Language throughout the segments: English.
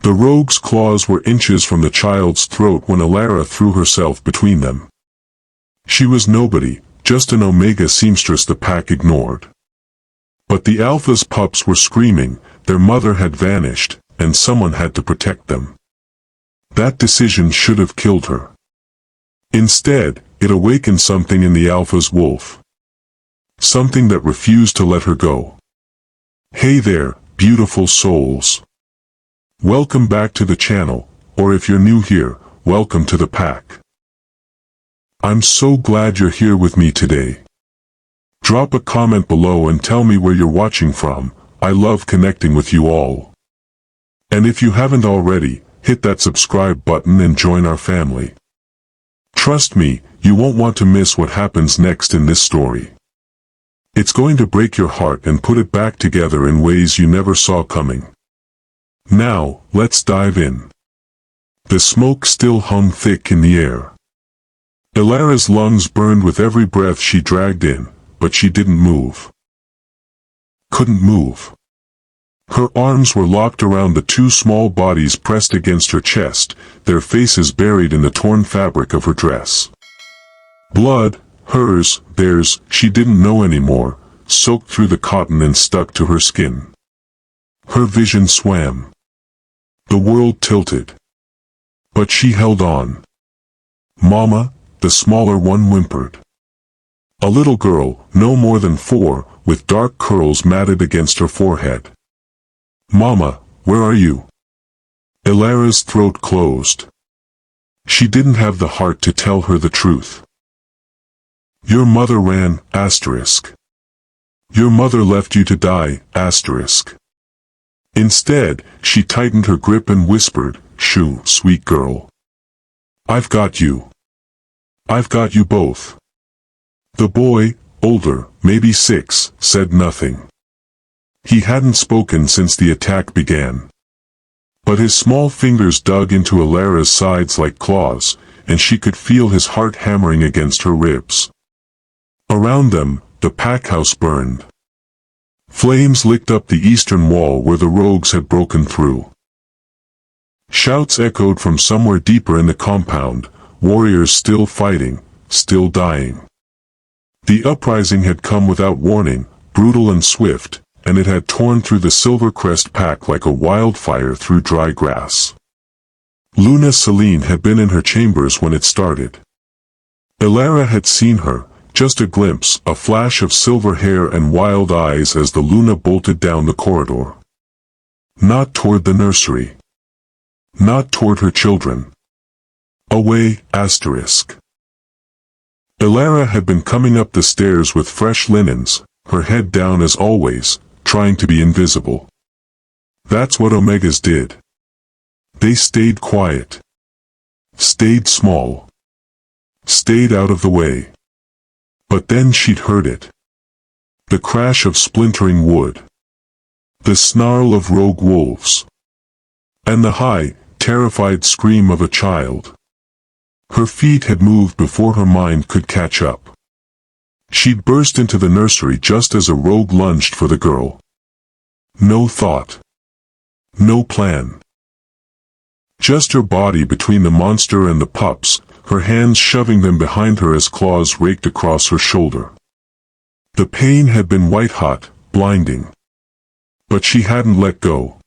The rogue's claws were inches from the child's throat when Elara threw herself between them. She was nobody, just an Omega seamstress the pack ignored. But the Alpha's pups were screaming, their mother had vanished, and someone had to protect them. That decision should have killed her. Instead, it awakened something in the Alpha's wolf. Something that refused to let her go. Hey there, beautiful souls. Welcome back to the channel, or if you're new here, welcome to the pack. I'm so glad you're here with me today. Drop a comment below and tell me where you're watching from. I love connecting with you all. And if you haven't already, hit that subscribe button and join our family. Trust me, you won't want to miss what happens next in this story. It's going to break your heart and put it back together in ways you never saw coming. Now, let's dive in. The smoke still hung thick in the air. Elara's lungs burned with every breath she dragged in, but she didn't move. Couldn't move. Her arms were locked around the two small bodies pressed against her chest, their faces buried in the torn fabric of her dress. Blood, hers, theirs, she didn't know anymore, soaked through the cotton and stuck to her skin. Her vision swam. The world tilted. But she held on. Mama, the smaller one whimpered. A little girl, no more than 4, with dark curls matted against her forehead. Mama, where are you? Elara's throat closed. She didn't have the heart to tell her the truth. Your mother ran, asterisk. Your mother left you to die, asterisk. Instead, she tightened her grip and whispered, shoo, sweet girl. I've got you. I've got you both. The boy, older, maybe 6, said nothing. He hadn't spoken since the attack began. But his small fingers dug into Elara's sides like claws, and she could feel his heart hammering against her ribs. Around them, the pack house burned. Flames licked up the eastern wall where the rogues had broken through. Shouts echoed from somewhere deeper in the compound, warriors still fighting, still dying. The uprising had come without warning, brutal and swift, and it had torn through the Silvercrest pack like a wildfire through dry grass. Luna Celine had been in her chambers when it started. Elara had seen her, just a glimpse, a flash of silver hair and wild eyes as the Luna bolted down the corridor. Not toward the nursery. Not toward her children. Away, asterisk. Elara had been coming up the stairs with fresh linens, her head down as always, trying to be invisible. That's what Omegas did. They stayed quiet. Stayed small. Stayed out of the way. But then she'd heard it. The crash of splintering wood. The snarl of rogue wolves. And the high, terrified scream of a child. Her feet had moved before her mind could catch up. She'd burst into the nursery just as a rogue lunged for the girl. No thought. No plan. Just her body between the monster and the pups, her hands shoving them behind her as claws raked across her shoulder. The pain had been white-hot, blinding. But she hadn't let go.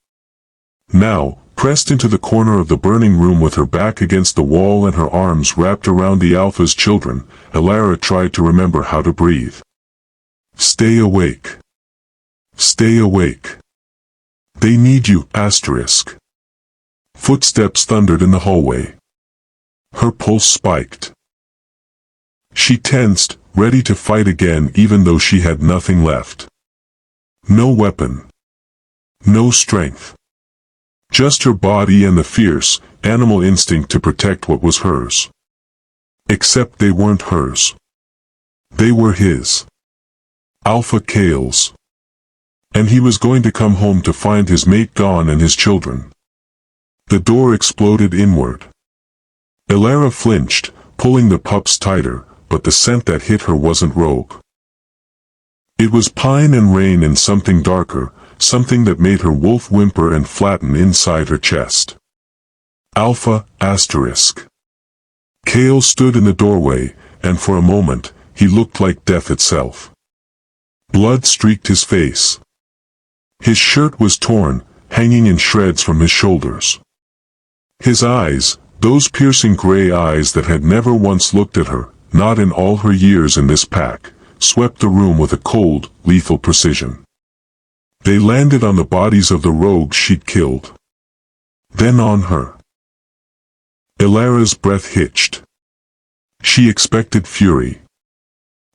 Now, pressed into the corner of the burning room with her back against the wall and her arms wrapped around the Alpha's children, Elara tried to remember how to breathe. Stay awake. Stay awake. They need you, asterisk. Footsteps thundered in the hallway. Her pulse spiked. She tensed, ready to fight again even though she had nothing left. No weapon. No strength. Just her body and the fierce, animal instinct to protect what was hers. Except they weren't hers. They were his. Alpha Kael's. And he was going to come home to find his mate gone and his children. The door exploded inward. Elara flinched, pulling the pups tighter, but the scent that hit her wasn't rogue. It was pine and rain and something darker, something that made her wolf whimper and flatten inside her chest. Alpha *. Kael stood in the doorway, and for a moment, he looked like death itself. Blood streaked his face. His shirt was torn, hanging in shreds from his shoulders. His eyes, those piercing gray eyes that had never once looked at her, not in all her years in this pack, swept the room with a cold, lethal precision. They landed on the bodies of the rogues she'd killed. Then on her. Elara's breath hitched. She expected fury.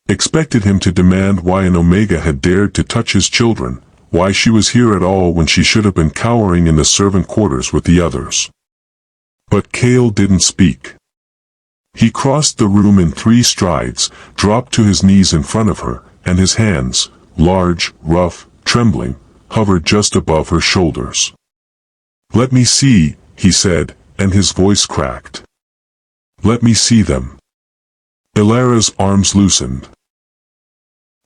Expected him to demand why an Omega had dared to touch his children, why she was here at all when she should have been cowering in the servant quarters with the others. But Kael didn't speak. He crossed the room in 3 strides, dropped to his knees in front of her, and his hands, large, rough, trembling, hovered just above her shoulders. "Let me see," he said, and his voice cracked. "Let me see them." Elara's arms loosened.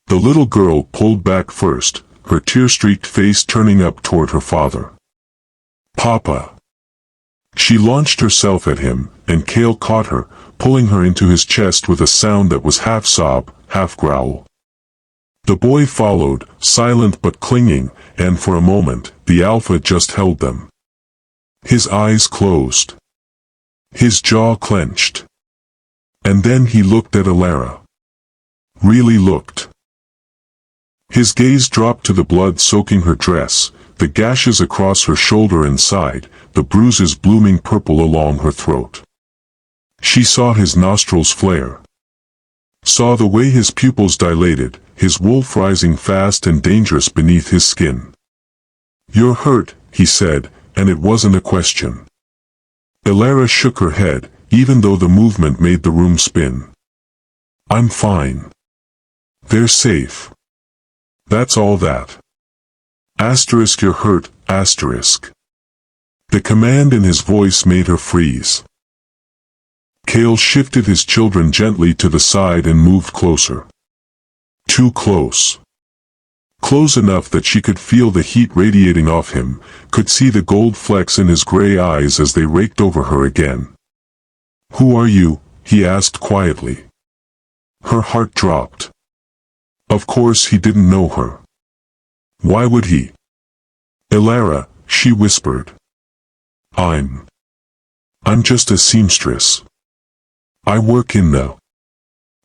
The little girl pulled back first, her tear-streaked face turning up toward her father. "Papa." She launched herself at him, and Kael caught her, pulling her into his chest with a sound that was half sob, half growl. The boy followed, silent but clinging, and for a moment, the Alpha just held them. His eyes closed. His jaw clenched. And then he looked at Elara. Really looked. His gaze dropped to the blood soaking her dress, the gashes across her shoulder and side, the bruises blooming purple along her throat. She saw his nostrils flare. Saw the way his pupils dilated, his wolf rising fast and dangerous beneath his skin. "You're hurt," he said, and it wasn't a question. Elara shook her head, even though the movement made the room spin. "I'm fine. They're safe. That's all that. You're hurt, *. The command in his voice made her freeze. Kael shifted his children gently to the side and moved closer. Too close. Close enough that she could feel the heat radiating off him, could see the gold flecks in his gray eyes as they raked over her again. "Who are you?" he asked quietly. Her heart dropped. Of course he didn't know her. Why would he? "Elara," she whispered. I'm just a seamstress. I work in the..."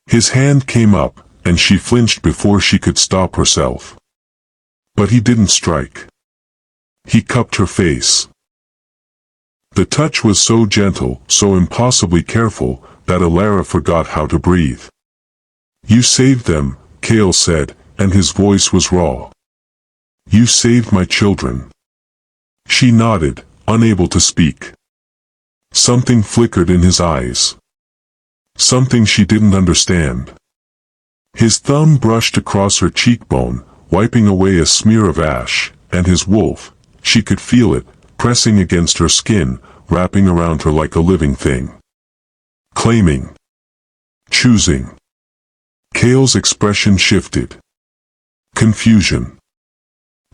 His hand came up, and she flinched before she could stop herself. But he didn't strike. He cupped her face. The touch was so gentle, so impossibly careful, that Elara forgot how to breathe. "You saved them," Kael said, and his voice was raw. "You saved my children." She nodded, unable to speak. Something flickered in his eyes. Something she didn't understand. His thumb brushed across her cheekbone, wiping away a smear of ash, and his wolf, she could feel it, pressing against her skin, wrapping around her like a living thing. Claiming. Choosing. Kael's expression shifted. Confusion.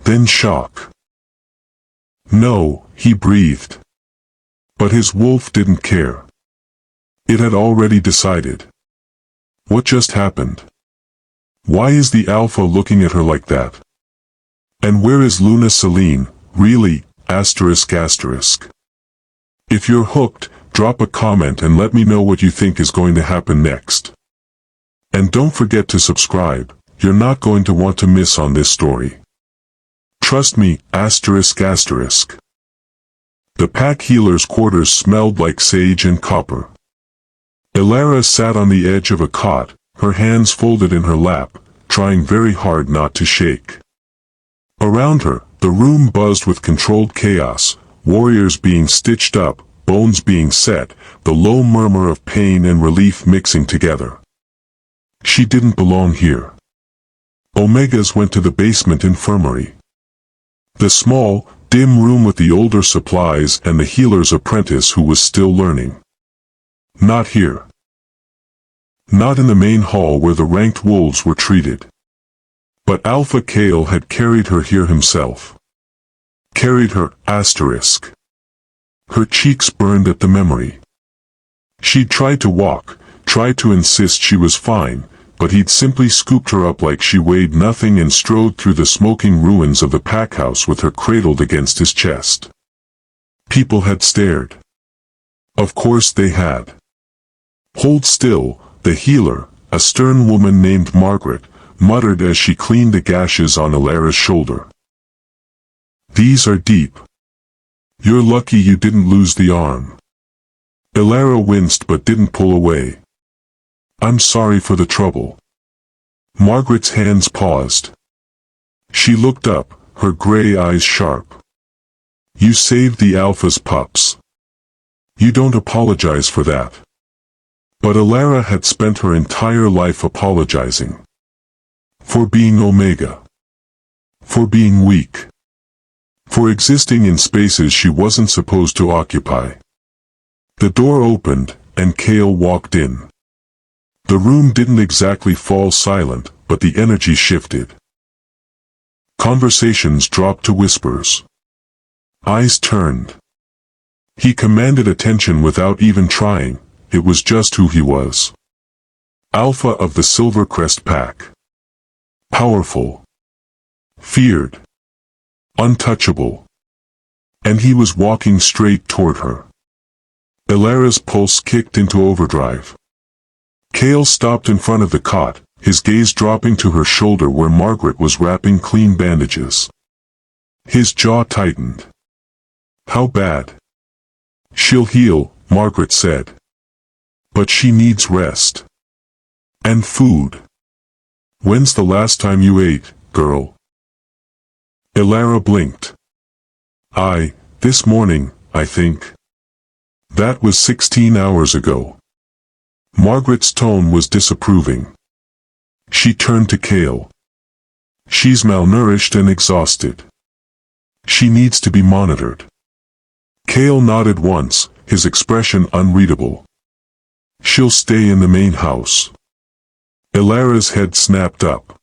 Then shock. "No," he breathed. But his wolf didn't care. It had already decided. What just happened? Why is the Alpha looking at her like that? And where is Luna Celine, really, ***? If you're hooked, drop a comment and let me know what you think is going to happen next. And don't forget to subscribe, you're not going to want to miss on this story. Trust me, ***. The pack healer's quarters smelled like sage and copper. Elara sat on the edge of a cot, her hands folded in her lap, trying very hard not to shake. Around her, the room buzzed with controlled chaos, warriors being stitched up, bones being set, the low murmur of pain and relief mixing together. She didn't belong here. Omegas went to the basement infirmary. The small, dim room with the older supplies and the healer's apprentice who was still learning. Not here. Not in the main hall where the ranked wolves were treated. But Alpha Kael had carried her here himself. Carried her, asterisk. Her cheeks burned at the memory. She'd tried to walk, tried to insist she was fine, but he'd simply scooped her up like she weighed nothing and strode through the smoking ruins of the packhouse with her cradled against his chest. People had stared. Of course they had. Hold still, the healer, a stern woman named Margaret, muttered as she cleaned the gashes on Elara's shoulder. These are deep. You're lucky you didn't lose the arm. Elara winced but didn't pull away. I'm sorry for the trouble. Margaret's hands paused. She looked up, her gray eyes sharp. You saved the Alpha's pups. You don't apologize for that. But Elara had spent her entire life apologizing. For being Omega. For being weak. For existing in spaces she wasn't supposed to occupy. The door opened, and Kael walked in. The room didn't exactly fall silent, but the energy shifted. Conversations dropped to whispers. Eyes turned. He commanded attention without even trying, it was just who he was. Alpha of the Silvercrest Pack. Powerful. Feared. Untouchable. And he was walking straight toward her. Elara's pulse kicked into overdrive. Kael stopped in front of the cot, his gaze dropping to her shoulder where Margaret was wrapping clean bandages. His jaw tightened. How bad? She'll heal, Margaret said. But she needs rest. And food. When's the last time you ate, girl? Elara blinked. This morning, I think. That was 16 hours ago. Margaret's tone was disapproving. She turned to Kael. She's malnourished and exhausted. She needs to be monitored. Kael nodded once, his expression unreadable. She'll stay in the main house. Elara's head snapped up.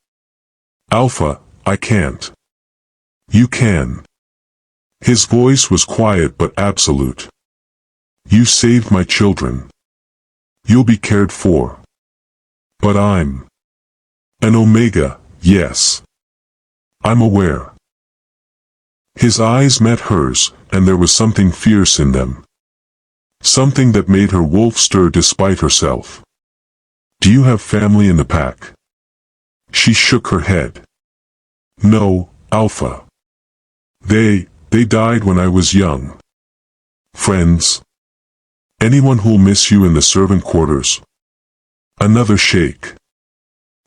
Alpha, I can't. You can. His voice was quiet but absolute. You saved my children. You'll be cared for. But I'm an Omega, yes. I'm aware. His eyes met hers, and there was something fierce in them. Something that made her wolf stir despite herself. Do you have family in the pack? She shook her head. No, Alpha. They died when I was young. Friends? Anyone who'll miss you in the servant quarters? Another shake.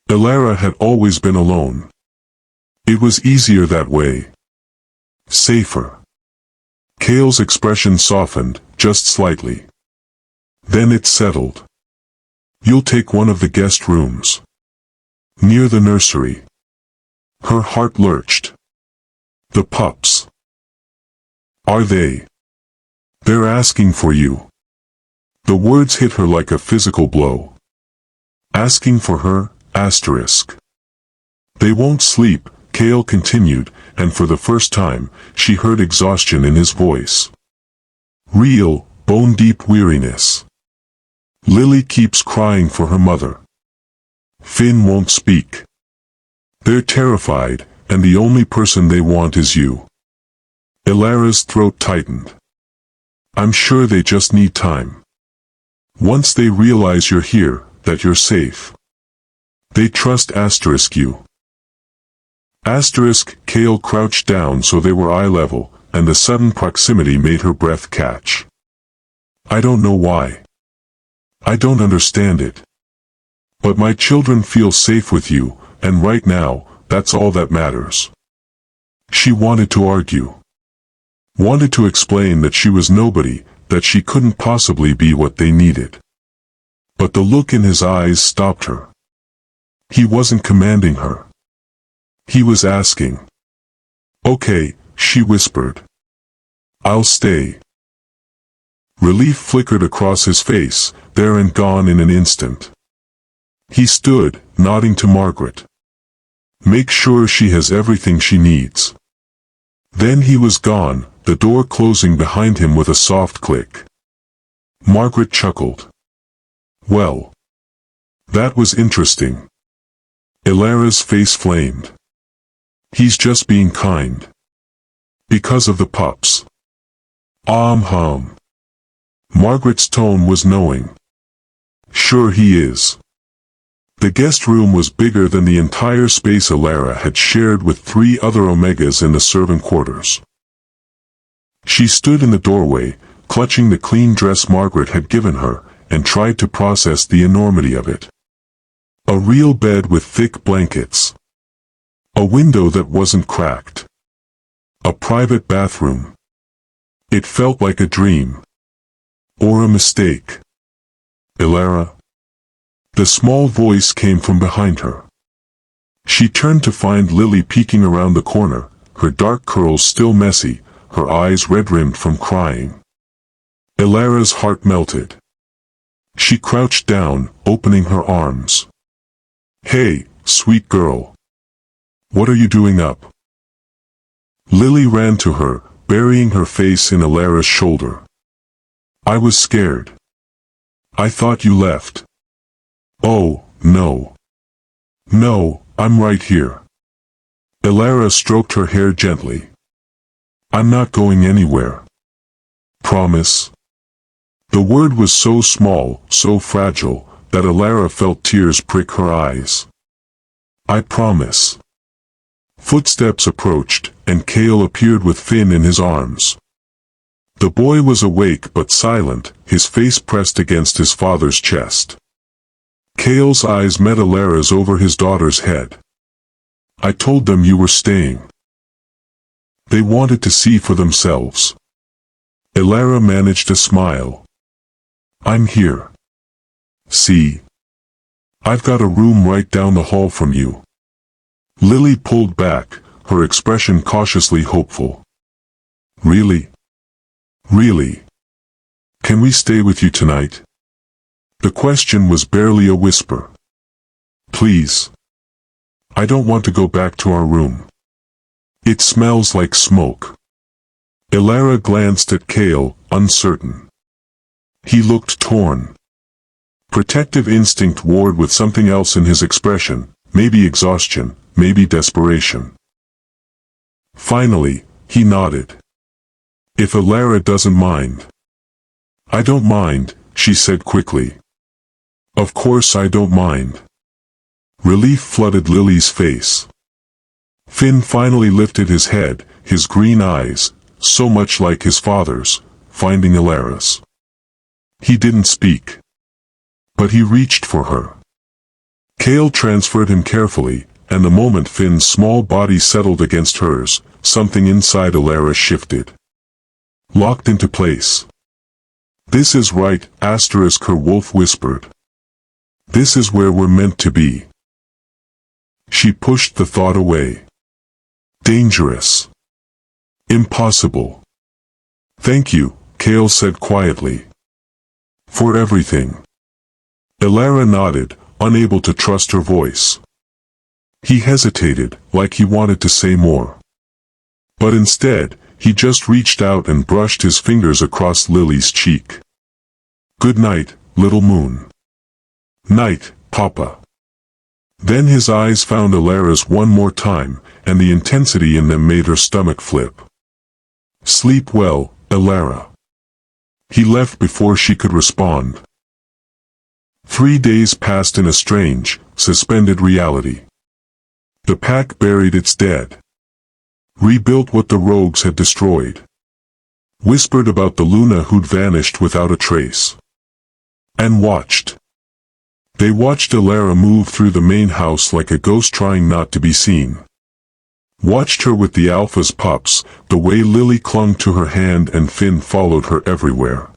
Elara had always been alone. It was easier that way. Safer. Kael's expression softened, just slightly. Then it settled. You'll take one of the guest rooms. Near the nursery. Her heart lurched. The pups. Are they? They're asking for you. The words hit her like a physical blow. Asking for her, asterisk. They won't sleep, Kael continued, and for the first time, she heard exhaustion in his voice. Real, bone-deep weariness. Lily keeps crying for her mother. Finn won't speak. They're terrified, and the only person they want is you. Elara's throat tightened. I'm sure they just need time. Once they realize you're here, that you're safe. They trust asterisk you. Asterisk, Kael crouched down so they were eye level, and the sudden proximity made her breath catch. I don't know why. I don't understand it. But my children feel safe with you, and right now, that's all that matters. She wanted to argue. Wanted to explain that she was nobody, that she couldn't possibly be what they needed. But the look in his eyes stopped her. He wasn't commanding her. He was asking. Okay, she whispered. I'll stay. Relief flickered across his face, there and gone in an instant. He stood, nodding to Margaret. Make sure she has everything she needs. Then he was gone, the door closing behind him with a soft click. Margaret chuckled. Well, that was interesting. Elara's face flamed. He's just being kind. Because of the pups. Hum. Margaret's tone was knowing. Sure he is. The guest room was bigger than the entire space Elara had shared with 3 other Omegas in the servant quarters. She stood in the doorway, clutching the clean dress Margaret had given her, and tried to process the enormity of it. A real bed with thick blankets. A window that wasn't cracked. A private bathroom. It felt like a dream. Or a mistake. Elara? The small voice came from behind her. She turned to find Lily peeking around the corner, her dark curls still messy, her eyes red-rimmed from crying. Elara's heart melted. She crouched down, opening her arms. Hey, sweet girl. What are you doing up? Lily ran to her, burying her face in Elara's shoulder. I was scared. I thought you left. Oh, no. No, I'm right here. Elara stroked her hair gently. I'm not going anywhere. Promise? The word was so small, so fragile, that Elara felt tears prick her eyes. I promise. Footsteps approached, and Kael appeared with Finn in his arms. The boy was awake but silent, his face pressed against his father's chest. Kael's eyes met Elara's over his daughter's head. I told them you were staying. They wanted to see for themselves. Elara managed a smile. I'm here. See? I've got a room right down the hall from you. Lily pulled back, her expression cautiously hopeful. Really? Really? Can we stay with you tonight? The question was barely a whisper. Please. I don't want to go back to our room. It smells like smoke. Elara glanced at Kael, uncertain. He looked torn. Protective instinct warred with something else in his expression, maybe exhaustion, maybe desperation. Finally, he nodded. If Elara doesn't mind. I don't mind, she said quickly. Of course I don't mind. Relief flooded Lily's face. Finn finally lifted his head, his green eyes, so much like his father's, finding Elara's. He didn't speak. But he reached for her. Kael transferred him carefully, and the moment Finn's small body settled against hers, something inside Elara shifted. Locked into place. This is right, her wolf whispered. This is where we're meant to be. She pushed the thought away. Dangerous. Impossible. Thank you, Kael said quietly. For everything. Elara nodded, unable to trust her voice. He hesitated, like he wanted to say more. But instead, he just reached out and brushed his fingers across Lily's cheek. Good night, little moon. Night, Papa. Then his eyes found Elara's one more time, and the intensity in them made her stomach flip. Sleep well, Elara. He left before she could respond. 3 days passed in a strange, suspended reality. The pack buried its dead. Rebuilt what the rogues had destroyed. Whispered about the Luna who'd vanished without a trace. And watched. They watched Elara move through the main house like a ghost trying not to be seen. Watched her with the Alpha's pups, the way Lily clung to her hand and Finn followed her everywhere.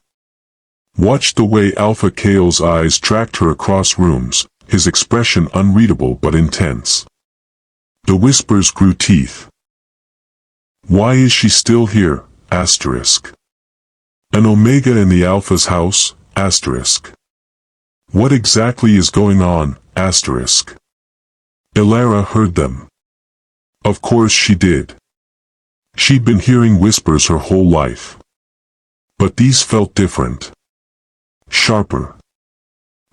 Watched the way Alpha Kael's eyes tracked her across rooms, his expression unreadable but intense. The whispers grew teeth. Why is she still here? Asterisk. An Omega in the Alpha's house? Asterisk. What exactly is going on? Asterisk. Elara heard them. Of course she did. She'd been hearing whispers her whole life. But these felt different. Sharper.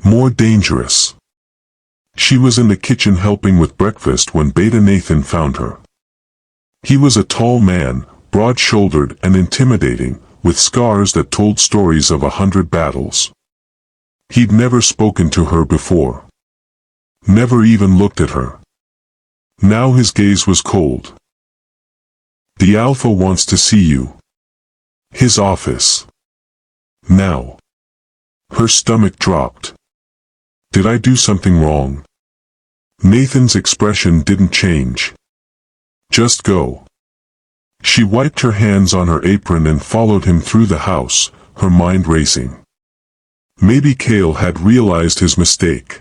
More dangerous. She was in the kitchen helping with breakfast when Beta Nathan found her. He was a tall man, broad-shouldered and intimidating, with scars that told stories of 100 battles. He'd never spoken to her before. Never even looked at her. Now his gaze was cold. "The Alpha wants to see you." His office. Now. Her stomach dropped. Did I do something wrong? Nathan's expression didn't change. Just go. She wiped her hands on her apron and followed him through the house, her mind racing. Maybe Kael had realized his mistake.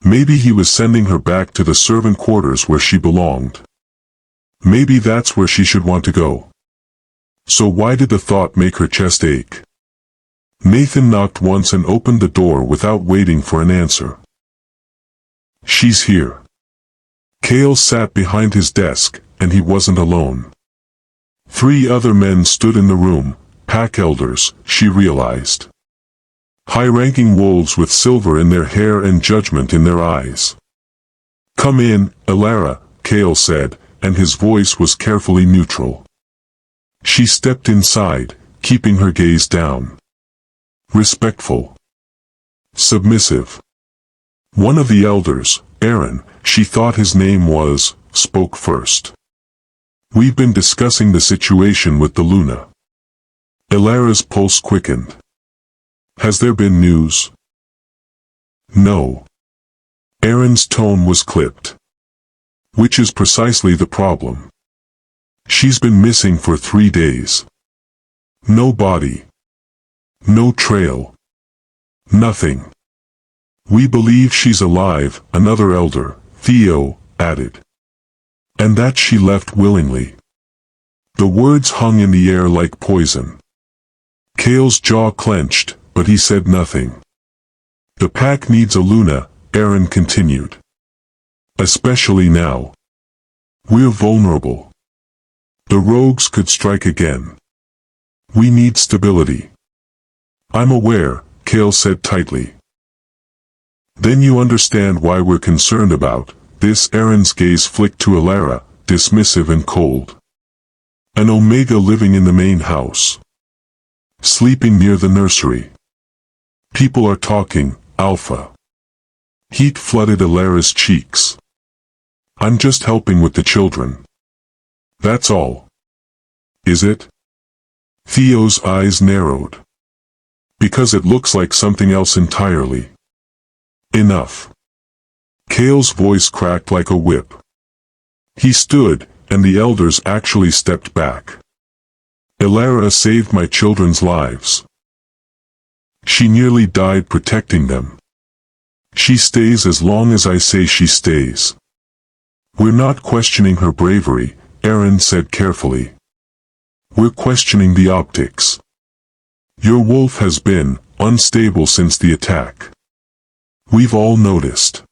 Maybe he was sending her back to the servant quarters where she belonged. Maybe that's where she should want to go. So why did the thought make her chest ache? Nathan knocked once and opened the door without waiting for an answer. "She's here." Kael sat behind his desk, and he wasn't alone. 3 other men stood in the room, pack elders, she realized. High-ranking wolves with silver in their hair and judgment in their eyes. "Come in, Elara," Kael said, and his voice was carefully neutral. She stepped inside, keeping her gaze down. Respectful. Submissive. One of the elders, Aaron, she thought his name was, spoke first. "We've been discussing the situation with the Luna." Elara's pulse quickened. "Has there been news?" "No." Aaron's tone was clipped. "Which is precisely the problem. She's been missing for 3 days. No body. No trail. Nothing. We believe she's alive," another elder, Theo, added. "And that she left willingly." The words hung in the air like poison. Kael's jaw clenched, but he said nothing. "The pack needs a Luna," Aaron continued. "Especially now. We're vulnerable. The rogues could strike again. We need stability." "I'm aware," Kael said tightly. "Then you understand why we're concerned about this." Aaron's gaze flicked to Elara, dismissive and cold. "An Omega living in the main house. Sleeping near the nursery. People are talking, Alpha." Heat flooded Elara's cheeks. "I'm just helping with the children. That's all." "Is it?" Theo's eyes narrowed. "Because it looks like something else entirely." "Enough." Kael's voice cracked like a whip. He stood, and the elders actually stepped back. "Elara saved my children's lives. She nearly died protecting them. She stays as long as I say she stays." "We're not questioning her bravery," Aaron said carefully. "We're questioning the optics. Your wolf has been unstable since the attack. We've all noticed."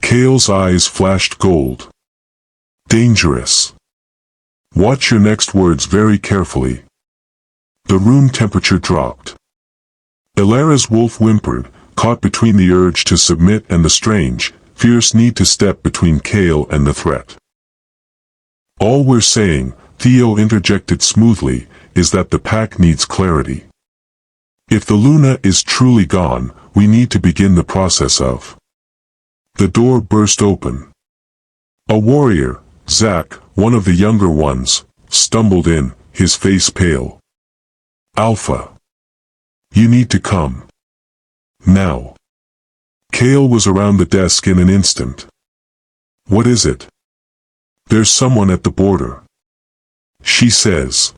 Kael's eyes flashed gold. "Dangerous. Watch your next words very carefully." The room temperature dropped. Elara's wolf whimpered, caught between the urge to submit and the strange, fierce need to step between Kael and the threat. "All we're saying," Theo interjected smoothly, "is that the pack needs clarity. If the Luna is truly gone, we need to begin the process of." The door burst open. A warrior, Zach, one of the younger ones, stumbled in, his face pale. "Alpha. You need to come. Now." Kael was around the desk in an instant. "What is it?" "There's someone at the border. She says."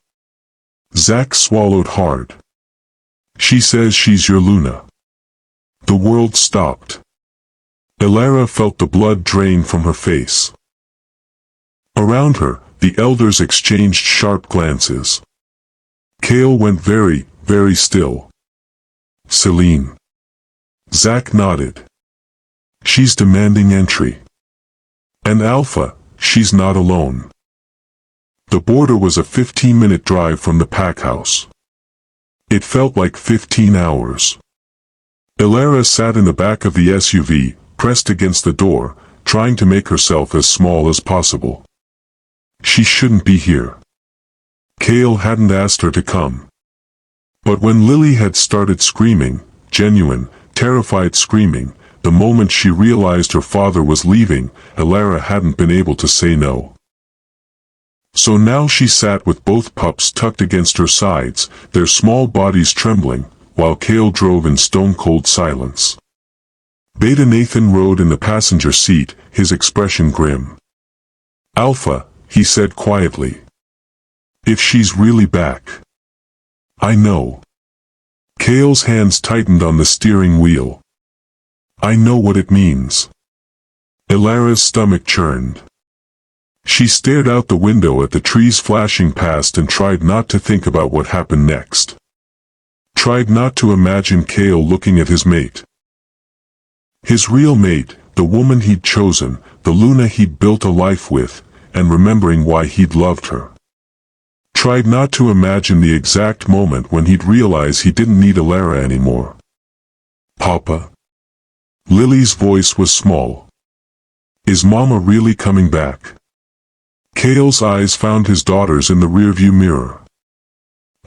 Zach swallowed hard. "She says she's your Luna." The world stopped. Elara felt the blood drain from her face. Around her, the elders exchanged sharp glances. Kael went very, very still. "Celine." Zach nodded. "She's demanding entry." "And Alpha," she's not alone. The border was a 15-minute drive from the pack house. It felt like 15 hours. Elara sat in the back of the SUV, pressed against the door, trying to make herself as small as possible. She shouldn't be here. Kael hadn't asked her to come. But when Lily had started screaming, genuine, terrified screaming, the moment she realized her father was leaving, Elara hadn't been able to say no. So now she sat with both pups tucked against her sides, their small bodies trembling, while Kael drove in stone-cold silence. Beta Nathan rode in the passenger seat, his expression grim. "Alpha," he said quietly. "If she's really back." "I know." Kael's hands tightened on the steering wheel. "I know what it means." Elara's stomach churned. She stared out the window at the trees flashing past and tried not to think about what happened next. Tried not to imagine Kael looking at his mate. His real mate, the woman he'd chosen, the Luna he'd built a life with, and remembering why he'd loved her. Tried not to imagine the exact moment when he'd realize he didn't need Elara anymore. "Papa?" Lily's voice was small. "Is Mama really coming back?" Kael's eyes found his daughter's in the rearview mirror.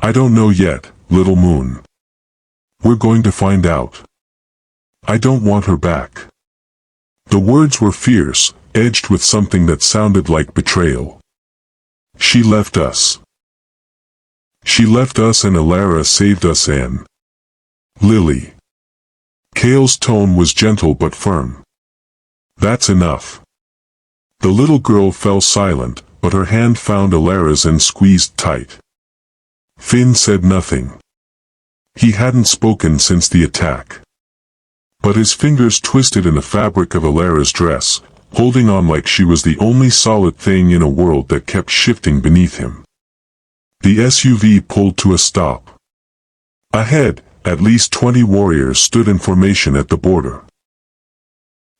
"I don't know yet, little moon. We're going to find out. I don't want her back." The words were fierce, edged with something that sounded like betrayal. "She left us. She left us and Elara saved us and..." "Lily." Kael's tone was gentle but firm. "That's enough." The little girl fell silent, but her hand found Elara's and squeezed tight. Finn said nothing. He hadn't spoken since the attack. But his fingers twisted in the fabric of Elara's dress, holding on like she was the only solid thing in a world that kept shifting beneath him. The SUV pulled to a stop. Ahead, at least 20 warriors stood in formation at the border.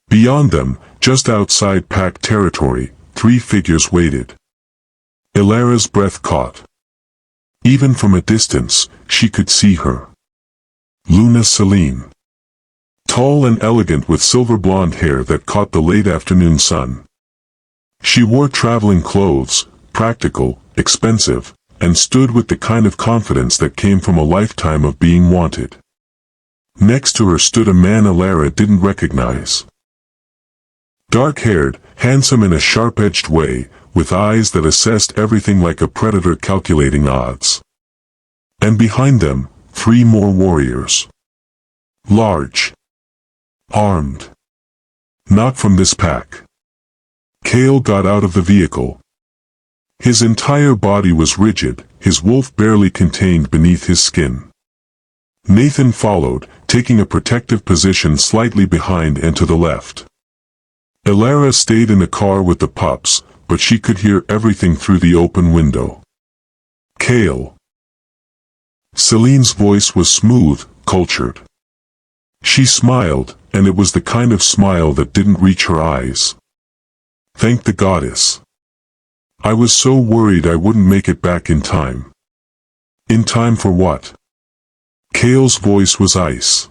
Beyond them, just outside pack territory, 3 figures waited. Elara's breath caught. Even from a distance, she could see her. Luna Celine. Tall and elegant with silver blonde hair that caught the late afternoon sun. She wore traveling clothes, practical, expensive, and stood with the kind of confidence that came from a lifetime of being wanted. Next to her stood a man Elara didn't recognize. Dark-haired, handsome in a sharp-edged way, with eyes that assessed everything like a predator calculating odds. And behind them, 3 more warriors. Large. Armed. Not from this pack. Kael got out of the vehicle. His entire body was rigid, his wolf barely contained beneath his skin. Nathan followed, taking a protective position slightly behind and to the left. Elara stayed in the car with the pups, but she could hear everything through the open window. "Kael." Celine's voice was smooth, cultured. She smiled, and it was the kind of smile that didn't reach her eyes. "Thank the goddess. I was so worried I wouldn't make it back in time." "In time for what?" Kael's voice was ice.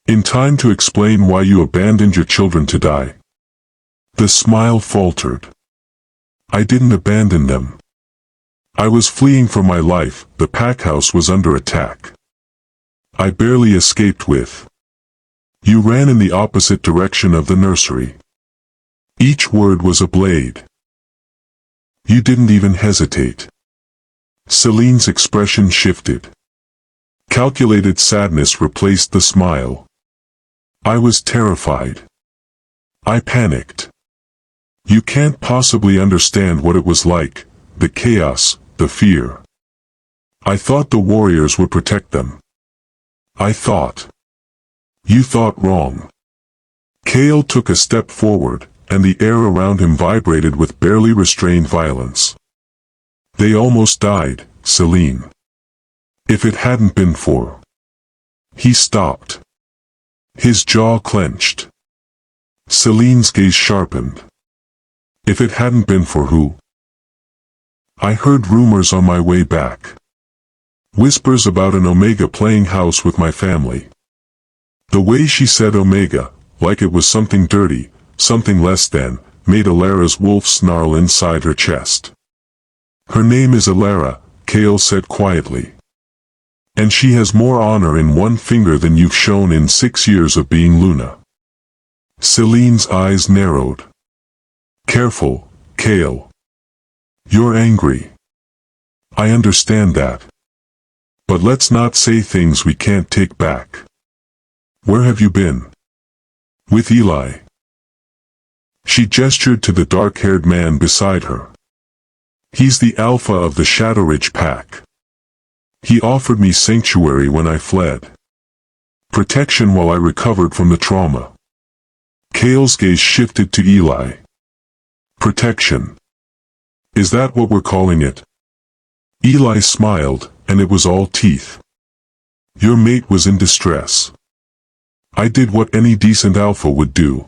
"In time to explain why you abandoned your children to die." The smile faltered. "I didn't abandon them. I was fleeing for my life, the pack house was under attack. I barely escaped with. You ran in the opposite direction of the nursery." Each word was a blade. "You didn't even hesitate." Celine's expression shifted. Calculated sadness replaced the smile. "I was terrified. I panicked. You can't possibly understand what it was like, the chaos, the fear. I thought the warriors would protect them. I thought. You thought wrong." Kael took a step forward, and the air around him vibrated with barely restrained violence. "They almost died, Celine. If it hadn't been for..." He stopped. His jaw clenched. Celine's gaze sharpened. If it hadn't been for who? I heard rumors on my way back. Whispers about an Omega playing house with my family. The way she said Omega, like it was something dirty, something less than, made Elara's wolf snarl inside her chest. Her name is Elara, Kael said quietly. And she has more honor in one finger than you've shown in 6 years of being Luna. Celine's eyes narrowed. Careful, Kael. You're angry. I understand that. But let's not say things we can't take back. Where have you been? With Eli. She gestured to the dark-haired man beside her. He's the alpha of the Shadow Ridge pack. He offered me sanctuary when I fled. Protection while I recovered from the trauma. Kael's gaze shifted to Eli. Protection. Is that what we're calling it? Eli smiled, and it was all teeth. Your mate was in distress. I did what any decent alpha would do.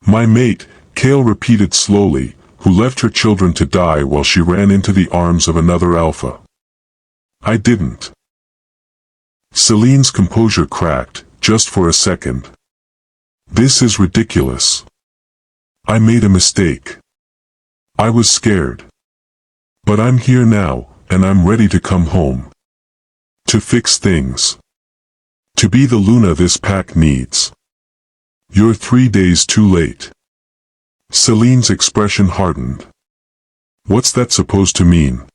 My mate, Kael repeated slowly, who left her children to die while she ran into the arms of another alpha. I didn't. Celine's composure cracked, just for a second. This is ridiculous. I made a mistake. I was scared. But I'm here now, and I'm ready to come home. To fix things. To be the Luna this pack needs. You're 3 days too late. Celine's expression hardened. What's that supposed to mean?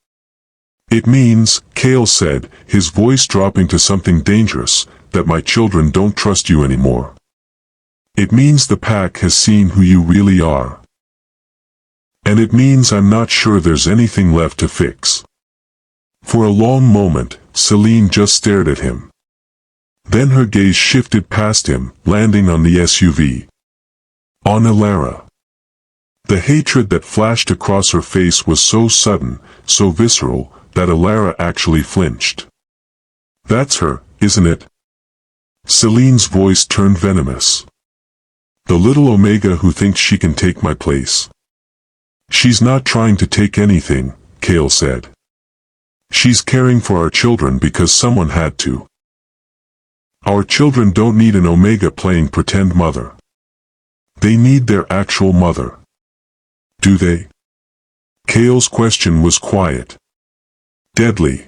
It means, Kael said, his voice dropping to something dangerous, that my children don't trust you anymore. It means the pack has seen who you really are. And it means I'm not sure there's anything left to fix. For a long moment, Celine just stared at him. Then her gaze shifted past him, landing on the SUV. On Elara. The hatred that flashed across her face was so sudden, so visceral, that Elara actually flinched. That's her, isn't it? Celine's voice turned venomous. The little Omega who thinks she can take my place. She's not trying to take anything, Kael said. She's caring for our children because someone had to. Our children don't need an Omega playing pretend mother. They need their actual mother. Do they? Kael's question was quiet. Deadly.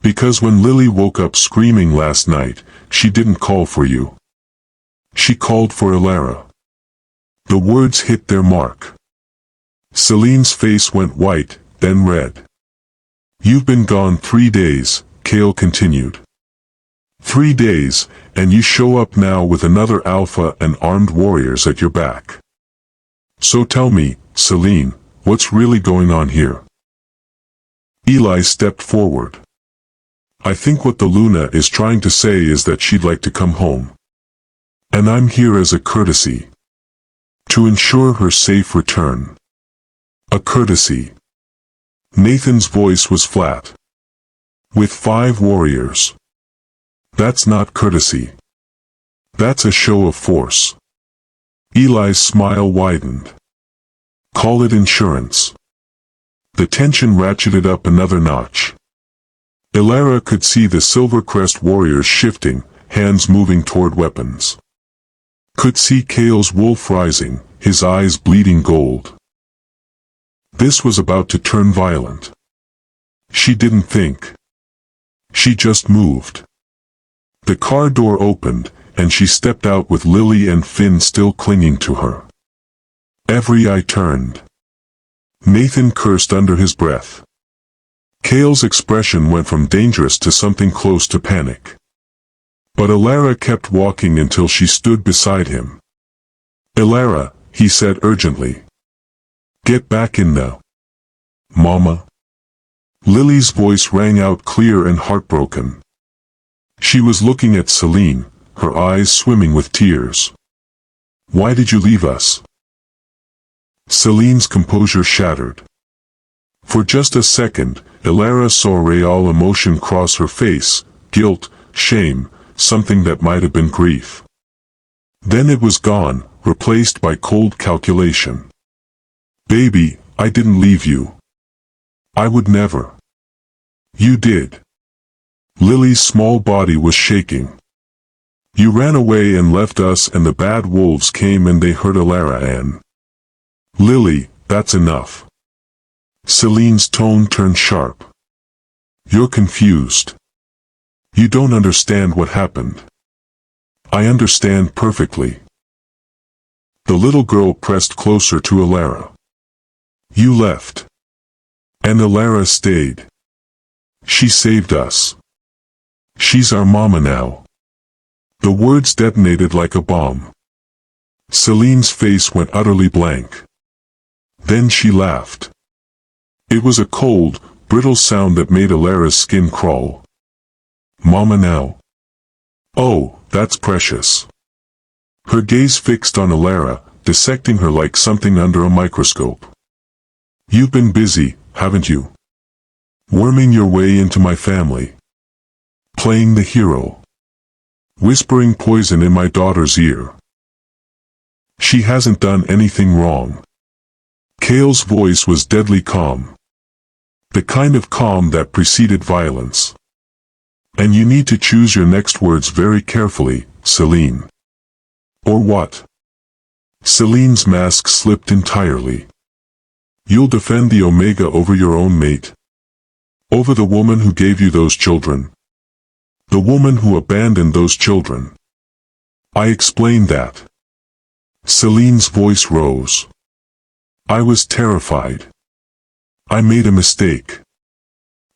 Because when Lily woke up screaming last night, she didn't call for you. She called for Elara. The words hit their mark. Celine's face went white, then red. You've been gone 3 days, Kael continued. 3 days, and you show up now with another alpha and armed warriors at your back. So tell me, Celine, what's really going on here? Eli stepped forward. I think what the Luna is trying to say is that she'd like to come home. And I'm here as a courtesy. To ensure her safe return. A courtesy. Nathan's voice was flat. With 5 warriors. That's not courtesy. That's a show of force. Eli's smile widened. Call it insurance. The tension ratcheted up another notch. Elara could see the Silvercrest warriors shifting, hands moving toward weapons. Could see Kael's wolf rising, his eyes bleeding gold. This was about to turn violent. She didn't think. She just moved. The car door opened, and she stepped out with Lily and Finn still clinging to her. Every eye turned. Nathan cursed under his breath. Kael's expression went from dangerous to something close to panic. But Elara kept walking until she stood beside him. Elara, he said urgently. Get back in now. Mama. Lily's voice rang out clear and heartbroken. She was looking at Celine, her eyes swimming with tears. Why did you leave us? Celine's composure shattered. For just a second, Elara saw real emotion cross her face, guilt, shame, something that might have been grief. Then it was gone, replaced by cold calculation. Baby, I didn't leave you. I would never. You did. Lily's small body was shaking. You ran away and left us, and the bad wolves came and they hurt Elara and... Lily, that's enough. Celine's tone turned sharp. You're confused. You don't understand what happened. I understand perfectly. The little girl pressed closer to Elara. You left. And Elara stayed. She saved us. She's our mama now. The words detonated like a bomb. Celine's face went utterly blank. Then she laughed. It was a cold, brittle sound that made Elara's skin crawl. Mama now. Oh, that's precious. Her gaze fixed on Elara, dissecting her like something under a microscope. You've been busy, haven't you? Worming your way into my family. Playing the hero. Whispering poison in my daughter's ear. She hasn't done anything wrong. Kael's voice was deadly calm. The kind of calm that preceded violence. And you need to choose your next words very carefully, Celine. Or what? Celine's mask slipped entirely. You'll defend the Omega over your own mate? Over the woman who gave you those children? The woman who abandoned those children? I explained that. Celine's voice rose. I was terrified. I made a mistake.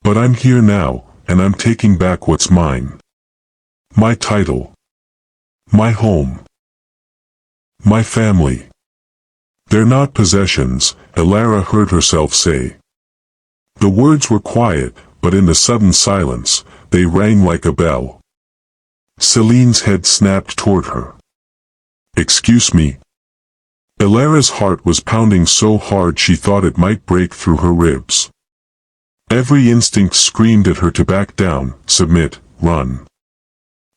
But I'm here now, and I'm taking back what's mine. My title. My home. My family. They're not possessions, Elara heard herself say. The words were quiet, but in the sudden silence, they rang like a bell. Celine's head snapped toward her. Excuse me. Elara's heart was pounding so hard she thought it might break through her ribs. Every instinct screamed at her to back down, submit, run.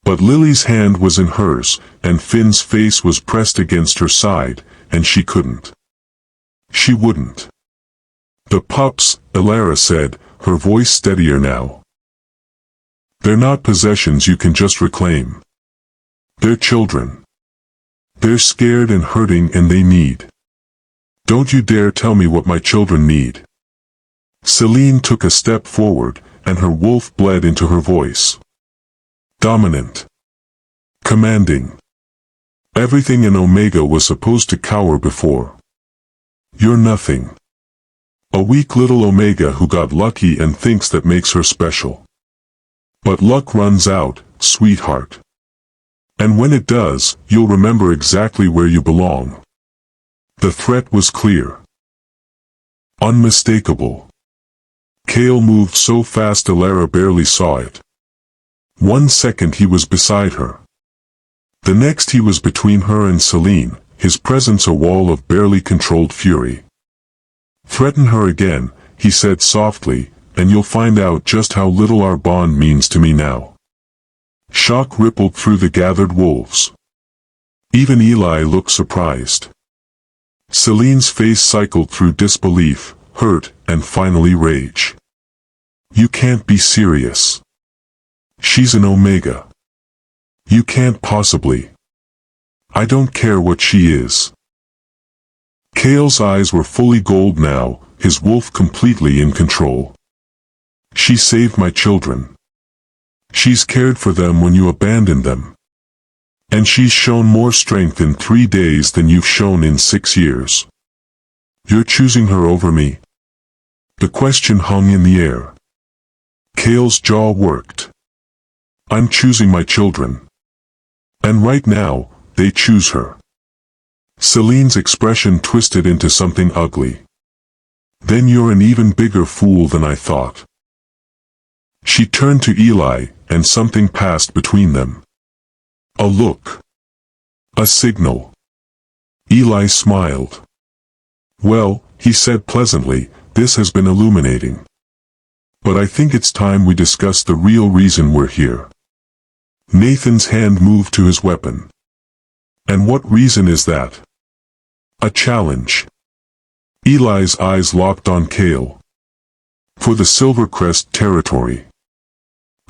But Lily's hand was in hers, and Finn's face was pressed against her side, and she couldn't. She wouldn't. The pups, Elara said, her voice steadier now. They're not possessions you can just reclaim. They're children. They're scared and hurting and they need. Don't you dare tell me what my children need. Celine took a step forward, and her wolf bled into her voice. Dominant. Commanding. Everything in Omega was supposed to cower before. You're nothing. A weak little Omega who got lucky and thinks that makes her special. But luck runs out, sweetheart. And when it does, you'll remember exactly where you belong. The threat was clear. Unmistakable. Kael moved so fast Elara barely saw it. 1 second he was beside her. The next he was between her and Celine, his presence a wall of barely controlled fury. Threaten her again, he said softly, and you'll find out just how little our bond means to me now. Shock rippled through the gathered wolves. Even Eli looked surprised. Celine's face cycled through disbelief, hurt, and finally rage. You can't be serious. She's an Omega. You can't possibly. I don't care what she is. Kael's eyes were fully gold now, his wolf completely in control. She saved my children. She's cared for them when you abandoned them. And she's shown more strength in 3 days than you've shown in 6 years. You're choosing her over me? The question hung in the air. Kael's jaw worked. I'm choosing my children. And right now, they choose her. Celine's expression twisted into something ugly. Then you're an even bigger fool than I thought. She turned to Eli, and something passed between them. A look. A signal. Eli smiled. Well, he said pleasantly, this has been illuminating. But I think it's time we discuss the real reason we're here. Nathan's hand moved to his weapon. And what reason is that? A challenge. Eli's eyes locked on Kael. For the Silvercrest territory.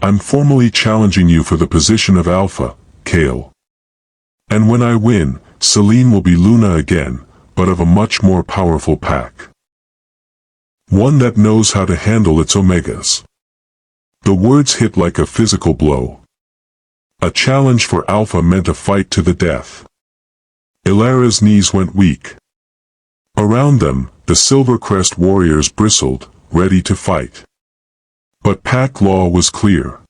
I'm formally challenging you for the position of Alpha, Kael. And when I win, Selene will be Luna again, but of a much more powerful pack. One that knows how to handle its Omegas. The words hit like a physical blow. A challenge for Alpha meant a fight to the death. Elara's knees went weak. Around them, the Silvercrest warriors bristled, ready to fight. But pack law was clear.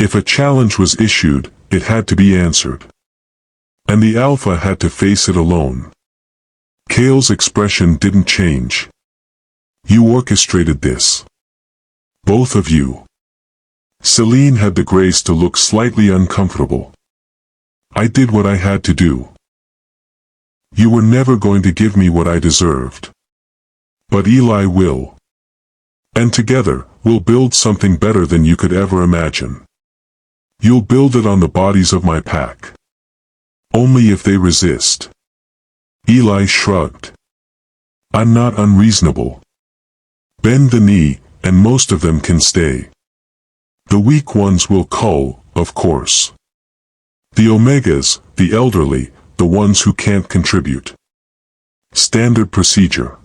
If a challenge was issued, it had to be answered. And the Alpha had to face it alone. Kael's expression didn't change. You orchestrated this. Both of you. Selene had the grace to look slightly uncomfortable. I did what I had to do. You were never going to give me what I deserved. But Eli will. And together, we'll build something better than you could ever imagine. You'll build it on the bodies of my pack. Only if they resist. Eli shrugged. I'm not unreasonable. Bend the knee, and most of them can stay. The weak ones will cull, of course. The Omegas, the elderly, the ones who can't contribute. Standard procedure.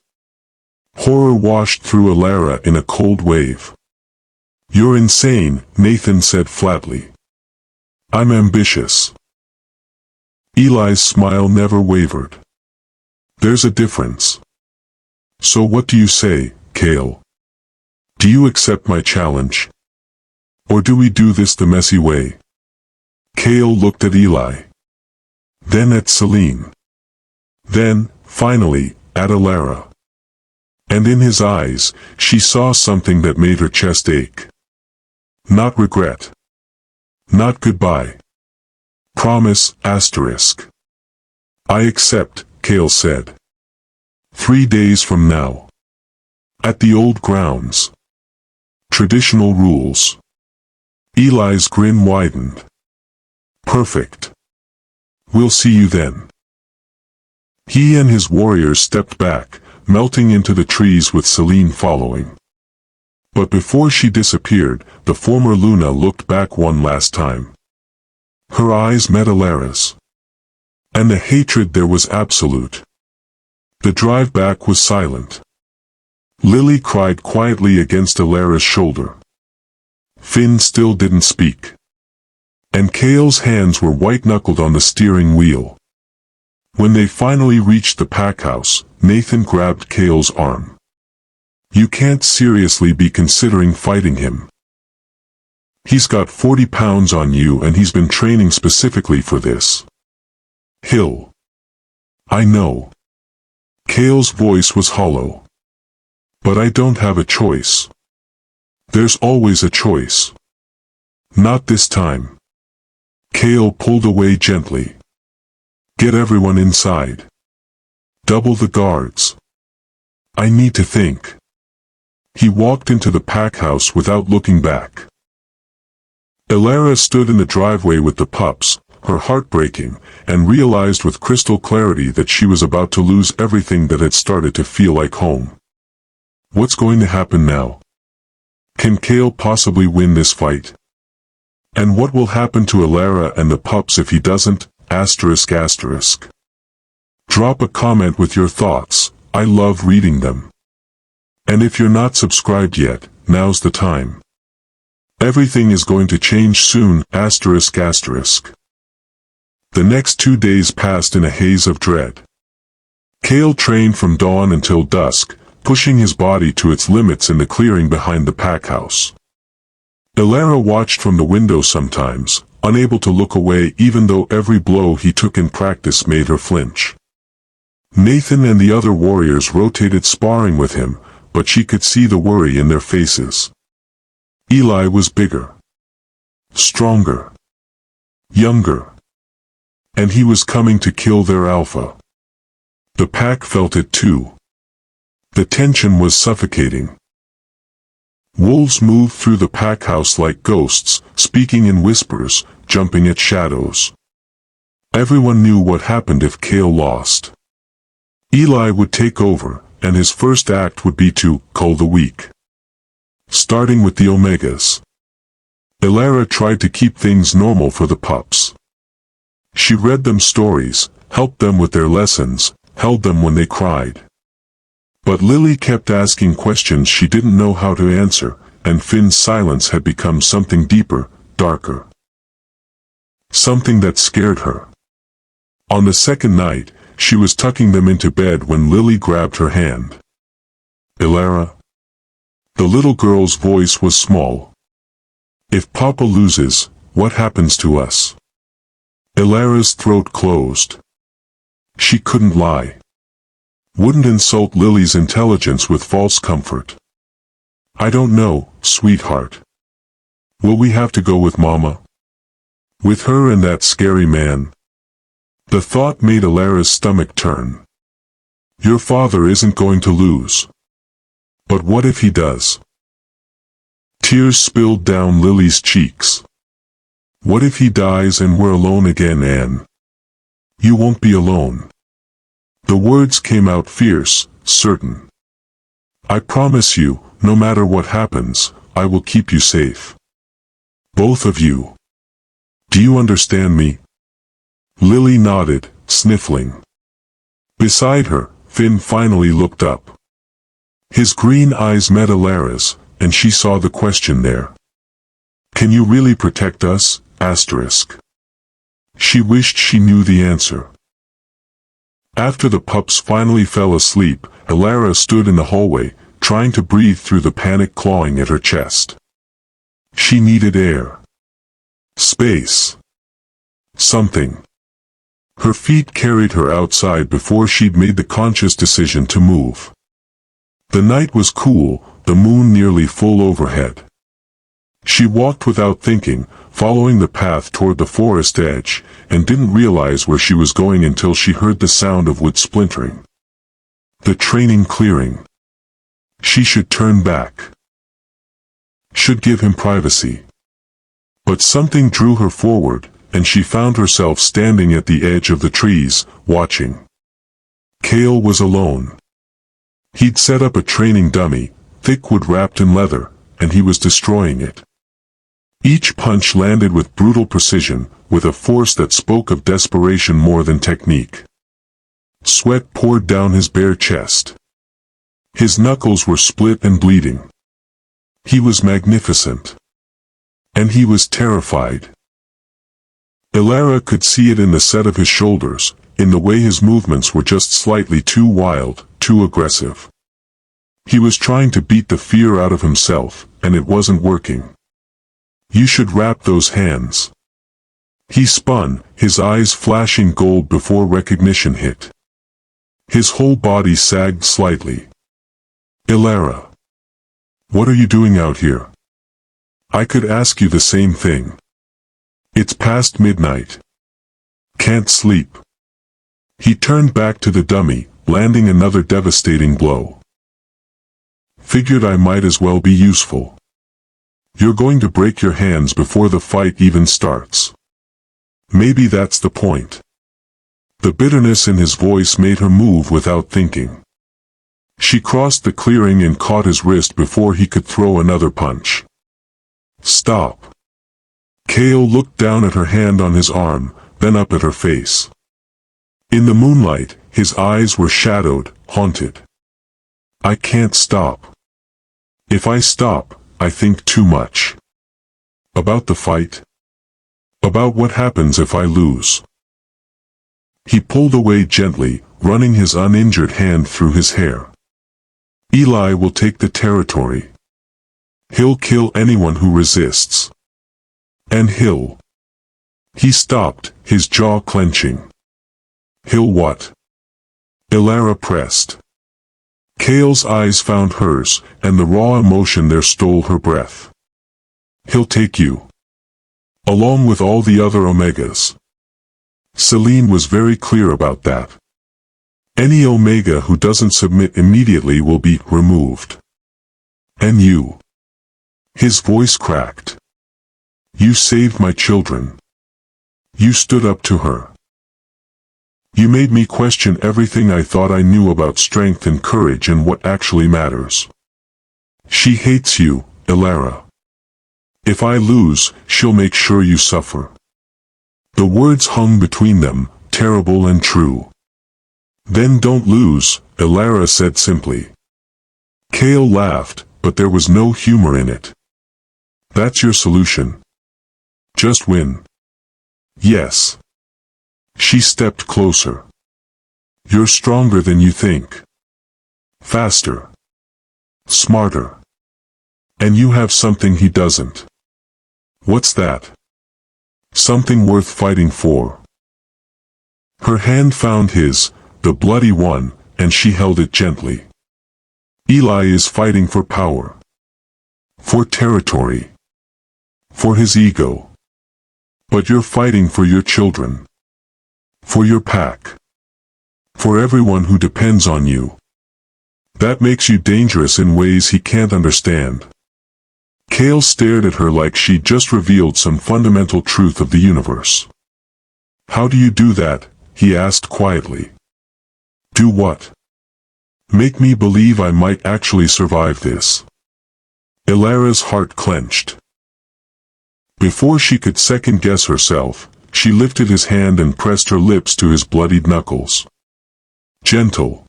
Horror washed through Elara in a cold wave. You're insane, Nathan said flatly. I'm ambitious. Eli's smile never wavered. There's a difference. So what do you say, Kael? Do you accept my challenge? Or do we do this the messy way? Kael looked at Eli. Then at Selene. Then, finally, at Elara. And in his eyes, she saw something that made her chest ache. Not regret. Not goodbye. Promise, asterisk. I accept, Kael said. 3 days from now. At the old grounds. Traditional rules. Eli's grin widened. Perfect. We'll see you then. He and his warriors stepped back, melting into the trees with Selene following. But before she disappeared, the former Luna looked back one last time. Her eyes met Elara's. And the hatred there was absolute. The drive back was silent. Lily cried quietly against Elara's shoulder. Finn still didn't speak. And Kael's hands were white-knuckled on the steering wheel. When they finally reached the pack house, Nathan grabbed Kael's arm. You can't seriously be considering fighting him. He's got 40 pounds on you and he's been training specifically for this. Hill. I know. Kael's voice was hollow. But I don't have a choice. There's always a choice. Not this time. Kael pulled away gently. Get everyone inside. Double the guards. I need to think. He walked into the pack house without looking back. Elara stood in the driveway with the pups, her heart breaking, and realized with crystal clarity that she was about to lose everything that had started to feel like home. What's going to happen now? Can Kael possibly win this fight? And what will happen to Elara and the pups if he doesn't? Asterisk asterisk. Drop a comment with your thoughts, I love reading them. And if you're not subscribed yet, now's the time. Everything is going to change soon, asterisk asterisk. The next 2 days passed in a haze of dread. Kael trained from dawn until dusk, pushing his body to its limits in the clearing behind the pack house. Elara watched from the window sometimes, unable to look away even though every blow he took in practice made her flinch. Nathan and the other warriors rotated sparring with him, but she could see the worry in their faces. Eli was bigger. Stronger. Younger. And he was coming to kill their alpha. The pack felt it too. The tension was suffocating. Wolves moved through the pack house like ghosts, speaking in whispers, jumping at shadows. Everyone knew what happened if Kael lost. Eli would take over, and his first act would be to cull the weak. Starting with the Omegas. Elara tried to keep things normal for the pups. She read them stories, helped them with their lessons, held them when they cried. But Lily kept asking questions she didn't know how to answer, and Finn's silence had become something deeper, darker. Something that scared her. On the second night, she was tucking them into bed when Lily grabbed her hand. "Elara?" The little girl's voice was small. "If Papa loses, what happens to us?" Elara's throat closed. She couldn't lie. Wouldn't insult Lily's intelligence with false comfort. "I don't know, sweetheart. Will we have to go with Mama? With her and that scary man?" The thought made Elara's stomach turn. "Your father isn't going to lose. But what if he does?" Tears spilled down Lily's cheeks. "What if he dies and we're alone again, Anne?" "You won't be alone." The words came out fierce, certain. "I promise you, no matter what happens, I will keep you safe. Both of you. Do you understand me?" Lily nodded, sniffling. Beside her, Finn finally looked up. His green eyes met Elara's, and she saw the question there. "Can you really protect us?" She wished she knew the answer. After the pups finally fell asleep, Elara stood in the hallway, trying to breathe through the panic clawing at her chest. She needed air. Space. Something. Her feet carried her outside before she'd made the conscious decision to move. The night was cool, the moon nearly full overhead. She walked without thinking, following the path toward the forest edge, and didn't realize where she was going until she heard the sound of wood splintering. The training clearing. She should turn back. Should give him privacy. But something drew her forward, and she found herself standing at the edge of the trees, watching. Kael was alone. He'd set up a training dummy, thick wood wrapped in leather, and he was destroying it. Each punch landed with brutal precision, with a force that spoke of desperation more than technique. Sweat poured down his bare chest. His knuckles were split and bleeding. He was magnificent. And he was terrified. Elara could see it in the set of his shoulders, in the way his movements were just slightly too wild, too aggressive. He was trying to beat the fear out of himself, and it wasn't working. "You should wrap those hands." He spun, his eyes flashing gold before recognition hit. His whole body sagged slightly. "Elara. What are you doing out here? I could ask you the same thing. It's past midnight. Can't sleep." He turned back to the dummy, landing another devastating blow. "Figured I might as well be useful. You're going to break your hands before the fight even starts. Maybe that's the point." The bitterness in his voice made her move without thinking. She crossed the clearing and caught his wrist before he could throw another punch. "Stop." Kael looked down at her hand on his arm, then up at her face. In the moonlight, his eyes were shadowed, haunted. "I can't stop. If I stop, I think too much. About the fight? About what happens if I lose?" He pulled away gently, running his uninjured hand through his hair. "Eli will take the territory. He'll kill anyone who resists. And he'll..." He stopped, his jaw clenching. "He'll what?" Elara pressed. Kael's eyes found hers, and the raw emotion there stole her breath. "He'll take you. Along with all the other Omegas." Celine was very clear about that. "Any Omega who doesn't submit immediately will be removed. And you." His voice cracked. "You saved my children. You stood up to her. You made me question everything I thought I knew about strength and courage and what actually matters. She hates you, Elara. If I lose, she'll make sure you suffer." The words hung between them, terrible and true. "Then don't lose," Elara said simply. Kael laughed, but there was no humor in it. "That's your solution? Just win?" "Yes." She stepped closer. "You're stronger than you think. Faster. Smarter. And you have something he doesn't." "What's that?" "Something worth fighting for." Her hand found his, the bloody one, and she held it gently. "Eli is fighting for power. For territory. For his ego. But you're fighting for your children. For your pack. For everyone who depends on you. That makes you dangerous in ways he can't understand." Kael stared at her like she'd just revealed some fundamental truth of the universe. "How do you do that?" he asked quietly. "Do what?" "Make me believe I might actually survive this." Elara's heart clenched. Before she could second-guess herself, she lifted his hand and pressed her lips to his bloodied knuckles. "Gentle.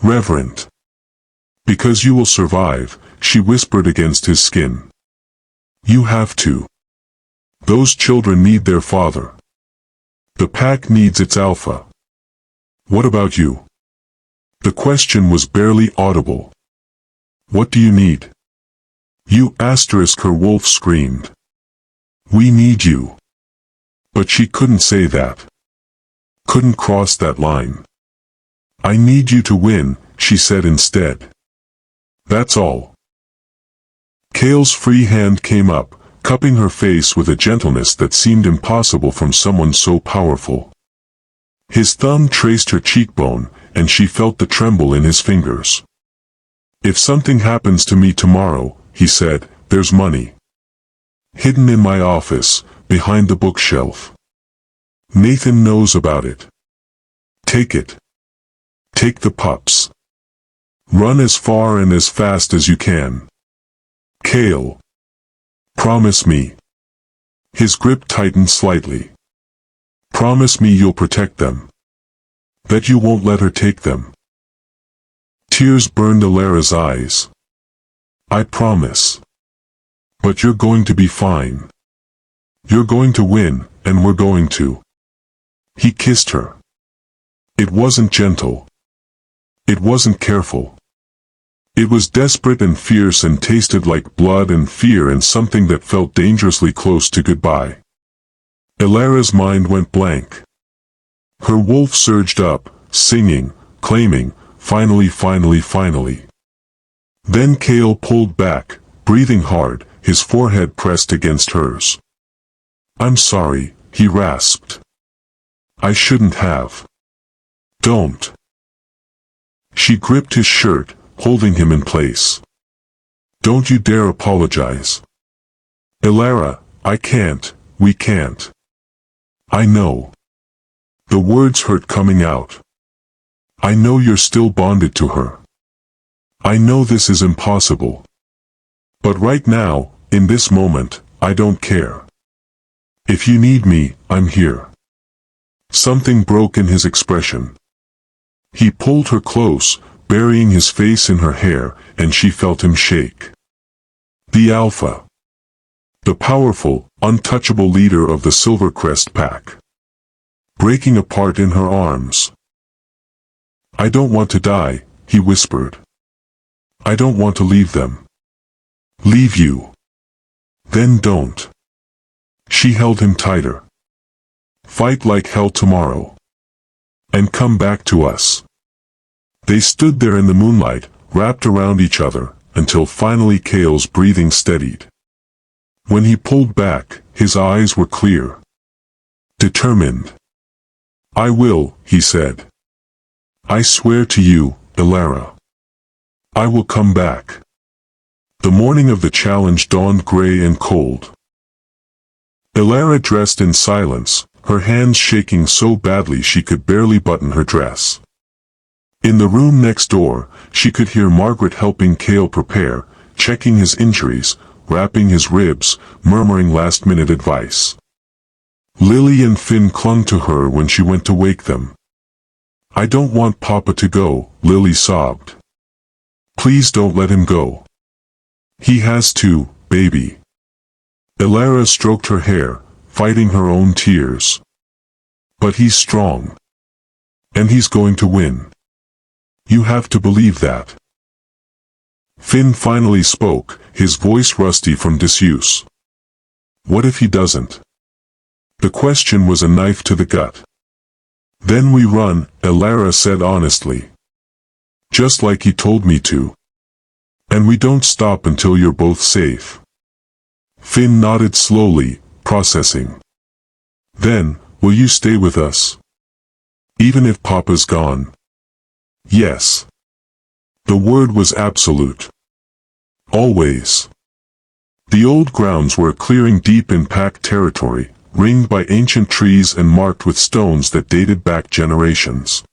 Reverent. Because you will survive," she whispered against his skin. "You have to. Those children need their father. The pack needs its alpha. What about you?" The question was barely audible. "What do you need?" "You asterisk," her wolf screamed. "We need you." But she couldn't say that. Couldn't cross that line. "I need you to win," she said instead. "That's all." Kael's free hand came up, cupping her face with a gentleness that seemed impossible from someone so powerful. His thumb traced her cheekbone, and she felt the tremble in his fingers. "If something happens to me tomorrow," he said, "there's money. Hidden in my office, behind the bookshelf. Nathan knows about it. Take it. Take the pups. Run as far and as fast as you can. Kael. Promise me." His grip tightened slightly. "Promise me you'll protect them. That you won't let her take them." Tears burned Elara's eyes. "I promise. But you're going to be fine. You're going to win, and we're going to." He kissed her. It wasn't gentle. It wasn't careful. It was desperate and fierce and tasted like blood and fear and something that felt dangerously close to goodbye. Elara's mind went blank. Her wolf surged up, singing, claiming, "Finally, finally, finally." Then Kael pulled back, breathing hard, his forehead pressed against hers. "I'm sorry," he rasped. "I shouldn't have." "Don't." She gripped his shirt, holding him in place. "Don't you dare apologize." "Elara, I can't, we can't." "I know." The words hurt coming out. "I know you're still bonded to her. I know this is impossible. But right now, in this moment, I don't care. If you need me, I'm here." Something broke in his expression. He pulled her close, burying his face in her hair, and she felt him shake. The Alpha. The powerful, untouchable leader of the Silvercrest pack. Breaking apart in her arms. "I don't want to die," he whispered. "I don't want to leave them." "Leave you? Then don't." She held him tighter. "Fight like hell tomorrow. And come back to us." They stood there in the moonlight, wrapped around each other, until finally Kael's breathing steadied. When he pulled back, his eyes were clear. Determined. "I will," he said. "I swear to you, Elara. I will come back." The morning of the challenge dawned gray and cold. Elara dressed in silence, her hands shaking so badly she could barely button her dress. In the room next door, she could hear Margaret helping Kael prepare, checking his injuries, wrapping his ribs, murmuring last-minute advice. Lily and Finn clung to her when she went to wake them. "I don't want Papa to go," Lily sobbed. "Please don't let him go. He has to, baby." Elara stroked her hair, fighting her own tears. "But he's strong. And he's going to win. You have to believe that." Finn finally spoke, his voice rusty from disuse. "What if he doesn't?" The question was a knife to the gut. "Then we run," Elara said honestly. "Just like he told me to. And we don't stop until you're both safe." Finn nodded slowly, processing. "Then, will you stay with us? Even if Papa's gone?" "Yes." The word was absolute. Always. The old grounds were a clearing deep in Pack territory, ringed by ancient trees and marked with stones that dated back generations.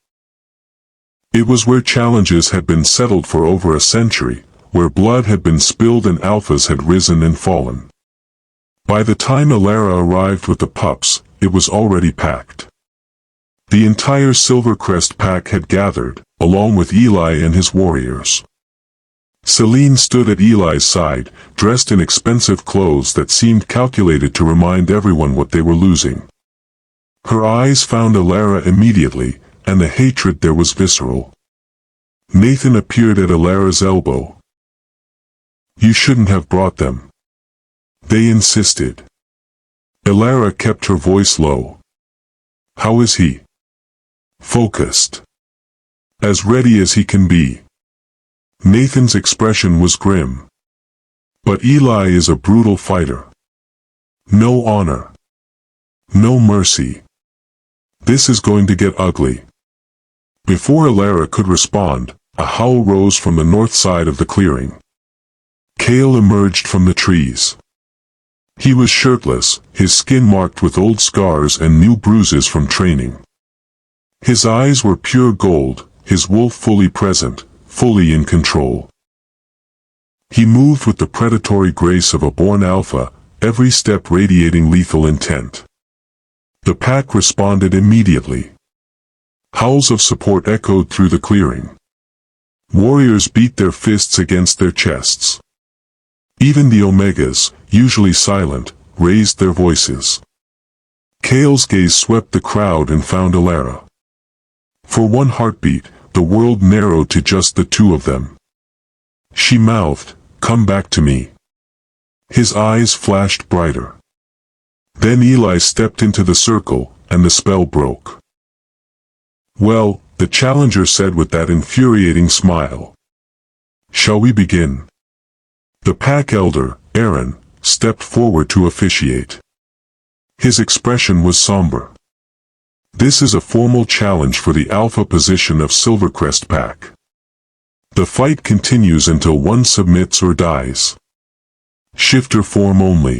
It was where challenges had been settled for over a century, where blood had been spilled and alphas had risen and fallen. By the time Elara arrived with the pups, it was already packed. The entire Silvercrest pack had gathered, along with Eli and his warriors. Celine stood at Eli's side, dressed in expensive clothes that seemed calculated to remind everyone what they were losing. Her eyes found Elara immediately, and the hatred there was visceral. Nathan appeared at Elara's elbow. "You shouldn't have brought them," they insisted. Elara kept her voice low. "How is he?" "Focused. As ready as he can be." Nathan's expression was grim. "But Eli is a brutal fighter. No honor. No mercy. This is going to get ugly." Before Elara could respond, a howl rose from the north side of the clearing. Kael emerged from the trees. He was shirtless, his skin marked with old scars and new bruises from training. His eyes were pure gold, his wolf fully present, fully in control. He moved with the predatory grace of a born alpha, every step radiating lethal intent. The pack responded immediately. Howls of support echoed through the clearing. Warriors beat their fists against their chests. Even the Omegas, usually silent, raised their voices. Kael's gaze swept the crowd and found Elara. For one heartbeat, the world narrowed to just the two of them. She mouthed, "Come back to me." His eyes flashed brighter. Then Eli stepped into the circle, and the spell broke. "Well," the challenger said with that infuriating smile. "Shall we begin?" The pack elder, Aaron, stepped forward to officiate. His expression was somber. "This is a formal challenge for the alpha position of Silvercrest Pack. The fight continues until one submits or dies. Shifter form only.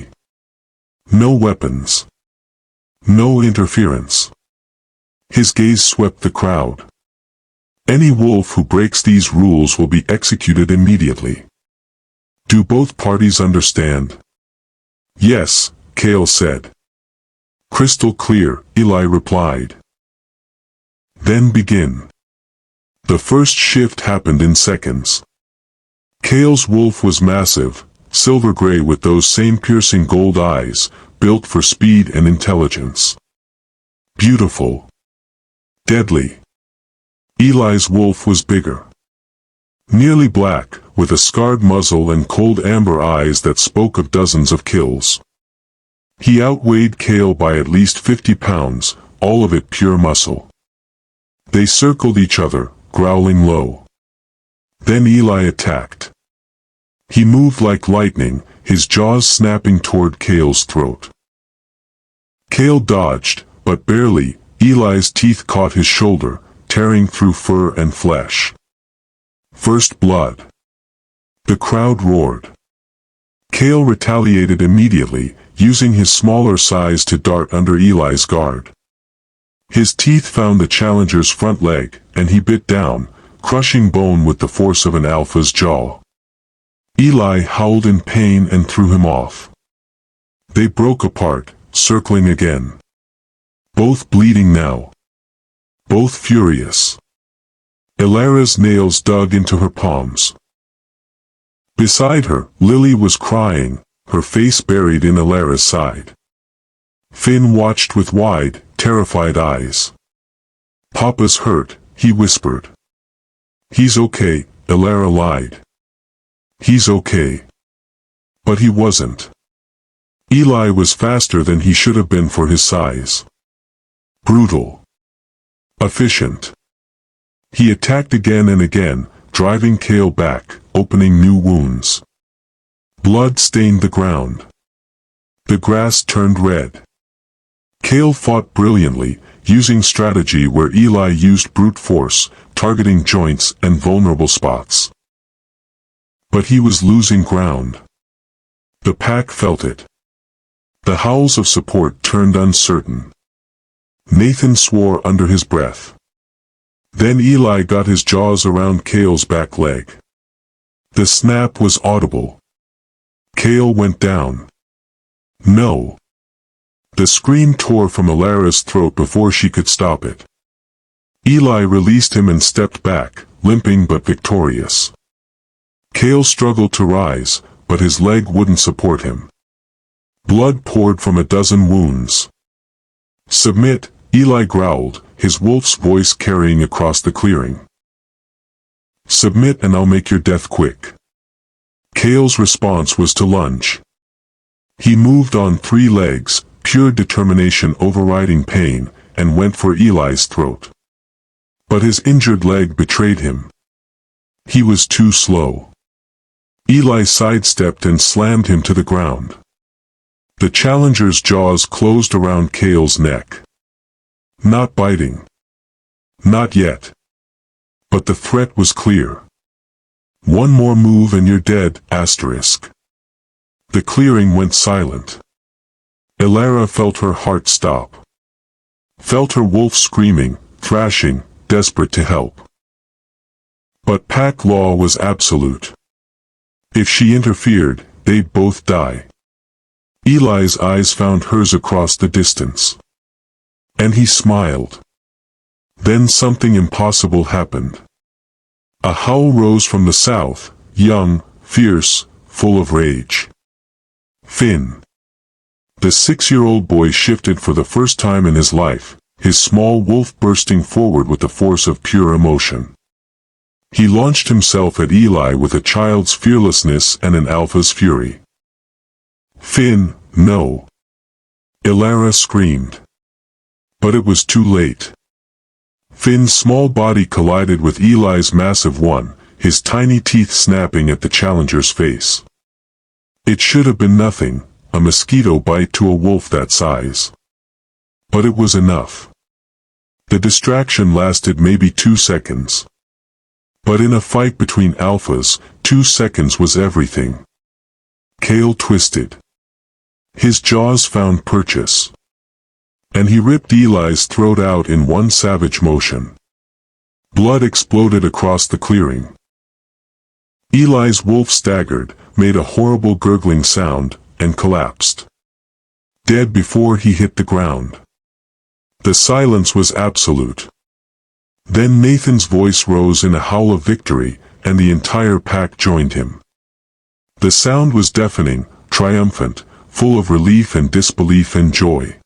No weapons. No interference." His gaze swept the crowd. "Any wolf who breaks these rules will be executed immediately. Do both parties understand?" "Yes," Kael said. "Crystal clear," Eli replied. "Then begin." The first shift happened in seconds. Kael's wolf was massive, silver-gray with those same piercing gold eyes, built for speed and intelligence. Beautiful. Deadly. Eli's wolf was bigger. Nearly black, with a scarred muzzle and cold amber eyes that spoke of dozens of kills. He outweighed Kael by at least 50 pounds, all of it pure muscle. They circled each other, growling low. Then Eli attacked. He moved like lightning, his jaws snapping toward Kael's throat. Kael dodged, but barely. Eli's teeth caught his shoulder, tearing through fur and flesh. First blood. The crowd roared. Kael retaliated immediately, using his smaller size to dart under Eli's guard. His teeth found the challenger's front leg, and he bit down, crushing bone with the force of an alpha's jaw. Eli howled in pain and threw him off. They broke apart, circling again. Both bleeding now. Both furious. Elara's nails dug into her palms. Beside her, Lily was crying, her face buried in Elara's side. Finn watched with wide, terrified eyes. "Papa's hurt," he whispered. "He's okay," Elara lied. "He's okay." But he wasn't. Eli was faster than he should have been for his size. Brutal. Efficient. He attacked again and again, driving Kael back, opening new wounds. Blood stained the ground. The grass turned red. Kael fought brilliantly, using strategy where Eli used brute force, targeting joints and vulnerable spots. But he was losing ground. The pack felt it. The howls of support turned uncertain. Nathan swore under his breath. Then Eli got his jaws around Kael's back leg. The snap was audible. Kael went down. No. The scream tore from Elara's throat before she could stop it. Eli released him and stepped back, limping but victorious. Kael struggled to rise, but his leg wouldn't support him. Blood poured from a dozen wounds. "Submit," Eli growled, his wolf's voice carrying across the clearing. "Submit and I'll make your death quick." Kael's response was to lunge. He moved on 3 legs, pure determination overriding pain, and went for Eli's throat. But his injured leg betrayed him. He was too slow. Eli sidestepped and slammed him to the ground. The challenger's jaws closed around Kael's neck. Not biting. Not yet. But the threat was clear. "One more move and you're dead, asterisk." The clearing went silent. Elara felt her heart stop. Felt her wolf screaming, thrashing, desperate to help. But pack law was absolute. If she interfered, they'd both die. Eli's eyes found hers across the distance. And he smiled. Then something impossible happened. A howl rose from the south, young, fierce, full of rage. Finn. The 6-year-old boy shifted for the first time in his life, his small wolf bursting forward with the force of pure emotion. He launched himself at Eli with a child's fearlessness and an alpha's fury. "Finn, no!" Elara screamed. But it was too late. Finn's small body collided with Eli's massive one, his tiny teeth snapping at the challenger's face. It should have been nothing, a mosquito bite to a wolf that size. But it was enough. The distraction lasted maybe 2 seconds. But in a fight between alphas, 2 seconds was everything. Kael twisted. His jaws found purchase. And he ripped Eli's throat out in one savage motion. Blood exploded across the clearing. Eli's wolf staggered, made a horrible gurgling sound, and collapsed. Dead before he hit the ground. The silence was absolute. Then Nathan's voice rose in a howl of victory, and the entire pack joined him. The sound was deafening, triumphant, full of relief and disbelief and joy.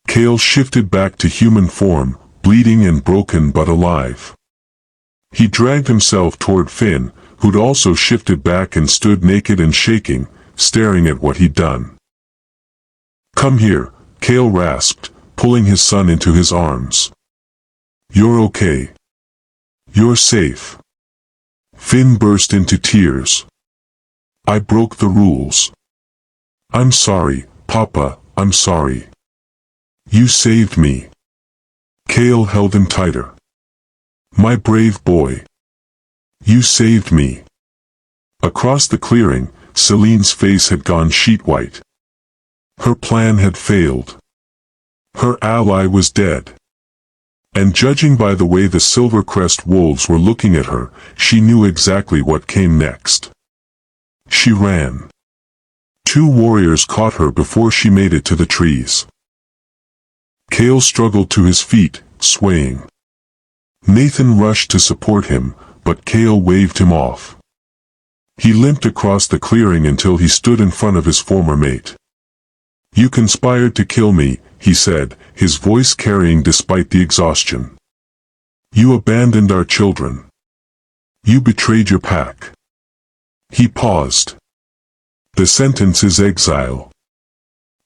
Kael shifted back to human form, bleeding and broken but alive. He dragged himself toward Finn, who'd also shifted back and stood naked and shaking, staring at what he'd done. "Come here," Kael rasped, pulling his son into his arms. "You're okay. You're safe." Finn burst into tears. "I broke the rules. I'm sorry, Papa, I'm sorry. You saved me." Kael held him tighter. "My brave boy. You saved me." Across the clearing, Celine's face had gone sheet white. Her plan had failed. Her ally was dead. And judging by the way the Silvercrest wolves were looking at her, she knew exactly what came next. She ran. 2 warriors caught her before she made it to the trees. Kael struggled to his feet, swaying. Nathan rushed to support him, but Kael waved him off. He limped across the clearing until he stood in front of his former mate. "You conspired to kill me," he said, his voice carrying despite the exhaustion. "You abandoned our children. You betrayed your pack." He paused. "The sentence is exile.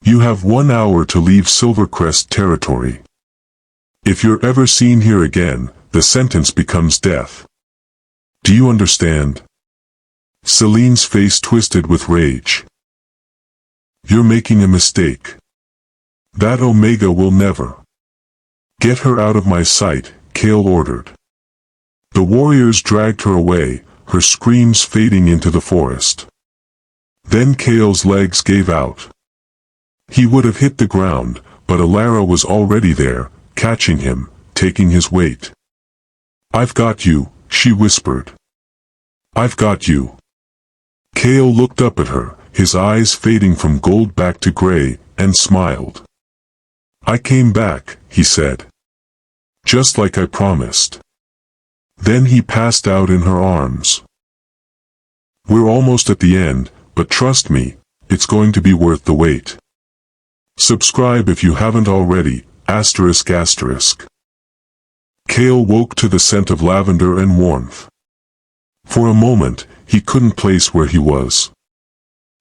You have 1 hour to leave Silvercrest territory. If you're ever seen here again, the sentence becomes death. Do you understand?" Celine's face twisted with rage. "You're making a mistake. That Omega will never." "Get her out of my sight," Kael ordered. The warriors dragged her away, her screams fading into the forest. Then Kael's legs gave out. He would have hit the ground, but Elara was already there, catching him, taking his weight. "I've got you," she whispered. "I've got you." Kael looked up at her, his eyes fading from gold back to gray, and smiled. "I came back," he said. "Just like I promised." Then he passed out in her arms. "We're almost at the end, but trust me, it's going to be worth the wait. Subscribe if you haven't already, ***. Kael woke to the scent of lavender and warmth. For a moment, he couldn't place where he was.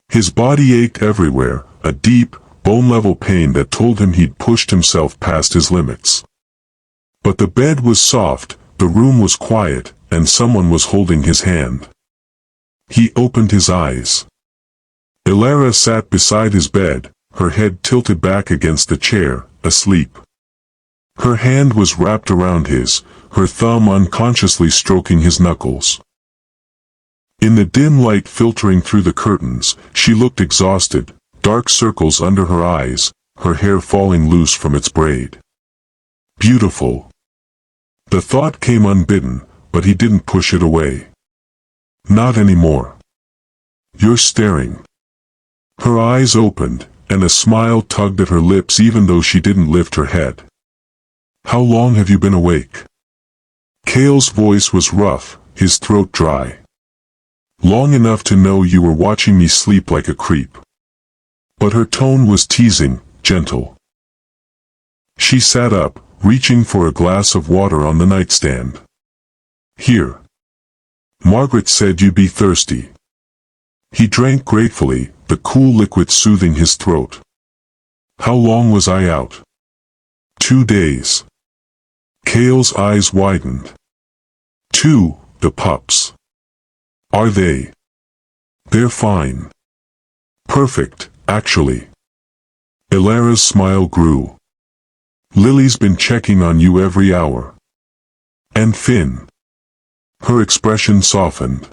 His body ached everywhere, a deep, bone-level pain that told him he'd pushed himself past his limits. But the bed was soft, the room was quiet, and someone was holding his hand. He opened his eyes. Elara sat beside his bed, her head tilted back against the chair, asleep. Her hand was wrapped around his, her thumb unconsciously stroking his knuckles. In the dim light filtering through the curtains, she looked exhausted, dark circles under her eyes, her hair falling loose from its braid. Beautiful. The thought came unbidden, but he didn't push it away. Not anymore. You're staring. Her eyes opened, and a smile tugged at her lips even though she didn't lift her head. How long have you been awake? Kael's voice was rough, his throat dry. Long enough to know you were watching me sleep like a creep. But her tone was teasing, gentle. She sat up, reaching for a glass of water on the nightstand. Here. Margaret said you'd be thirsty. He drank gratefully, the cool liquid soothing his throat. How long was I out? 2 days. Kael's eyes widened. 2, the pups. Are they? They're fine. Perfect, actually. Elara's smile grew. Lily's been checking on you every hour. And Finn. Her expression softened.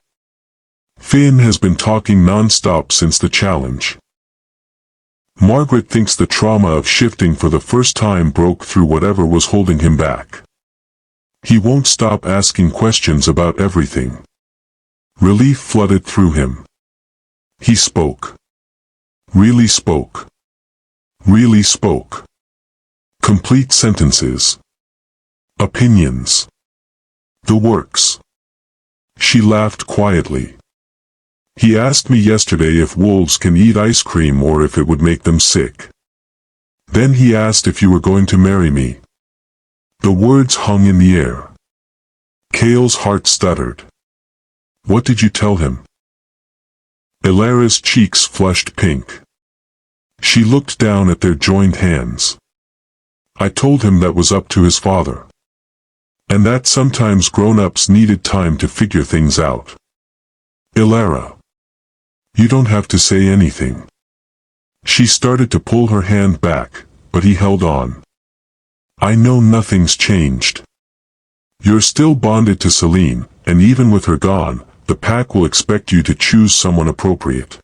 Finn has been talking non-stop since the challenge. Margaret thinks the trauma of shifting for the first time broke through whatever was holding him back. He won't stop asking questions about everything. Relief flooded through him. He spoke. Really spoke. Really spoke. Complete sentences. Opinions. The works. She laughed quietly. He asked me yesterday if wolves can eat ice cream or if it would make them sick. Then he asked if you were going to marry me. The words hung in the air. Kael's heart stuttered. What did you tell him? Elara's cheeks flushed pink. She looked down at their joined hands. I told him that was up to his father. And that sometimes grown-ups needed time to figure things out. Elara. You don't have to say anything. She started to pull her hand back, but he held on. I know nothing's changed. You're still bonded to Celine, and even with her gone, the pack will expect you to choose someone appropriate.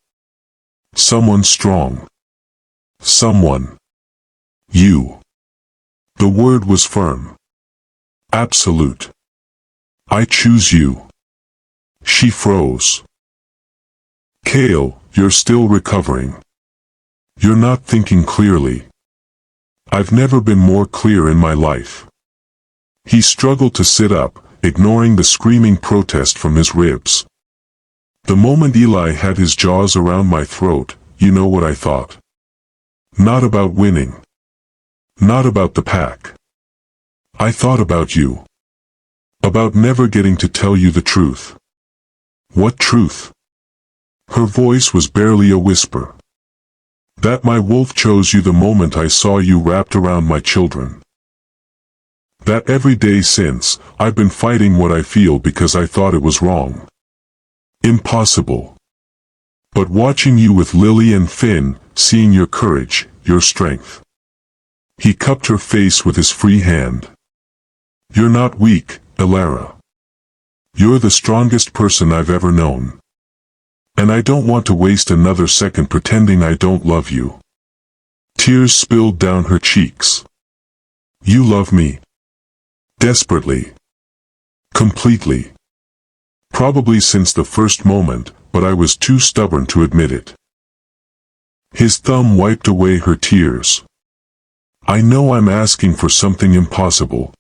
Someone strong. Someone. You. The word was firm. Absolute. I choose you. She froze. Kael, you're still recovering. You're not thinking clearly. I've never been more clear in my life. He struggled to sit up, ignoring the screaming protest from his ribs. The moment Eli had his jaws around my throat, you know what I thought. Not about winning. Not about the pack. I thought about you. About never getting to tell you the truth. What truth? Her voice was barely a whisper. That my wolf chose you the moment I saw you wrapped around my children. That every day since, I've been fighting what I feel because I thought it was wrong. Impossible. But watching you with Lily and Finn, seeing your courage, your strength. He cupped her face with his free hand. You're not weak, Elara. You're the strongest person I've ever known. And I don't want to waste another second pretending I don't love you. Tears spilled down her cheeks. You love me. Desperately. Completely. Probably since the first moment, but I was too stubborn to admit it. His thumb wiped away her tears. I know I'm asking for something impossible.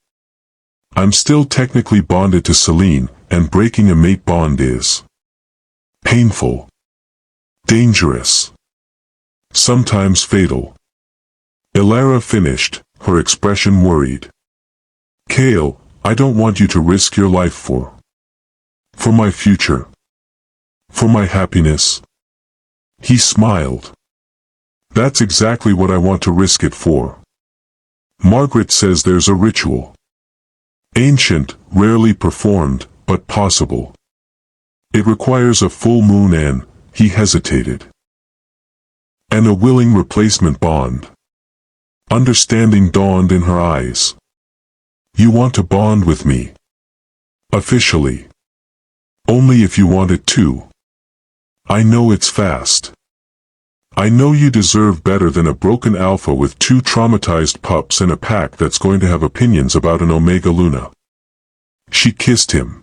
I'm still technically bonded to Celine, and breaking a mate bond is painful. Dangerous. Sometimes fatal. Elara finished, her expression worried. Kael, I don't want you to risk your life for my future. For my happiness. He smiled. That's exactly what I want to risk it for. Margaret says there's a ritual. Ancient, rarely performed, but possible. It requires a full moon and, he hesitated. And a willing replacement bond. Understanding dawned in her eyes. You want to bond with me. Officially. Only if you want it to. I know it's fast. I know you deserve better than a broken alpha with 2 traumatized pups and a pack that's going to have opinions about an Omega Luna. She kissed him.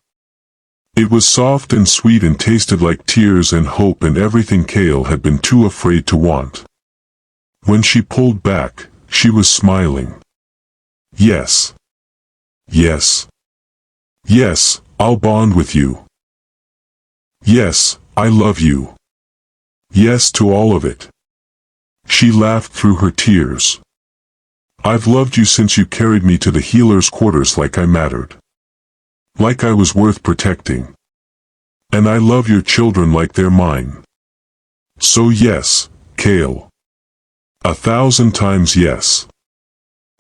It was soft and sweet and tasted like tears and hope and everything Kael had been too afraid to want. When she pulled back, she was smiling. Yes. Yes. Yes, I'll bond with you. Yes, I love you. Yes to all of it. She laughed through her tears. I've loved you since you carried me to the healer's quarters like I mattered. Like I was worth protecting. And I love your children like they're mine. So yes, Kael. 1,000 times yes.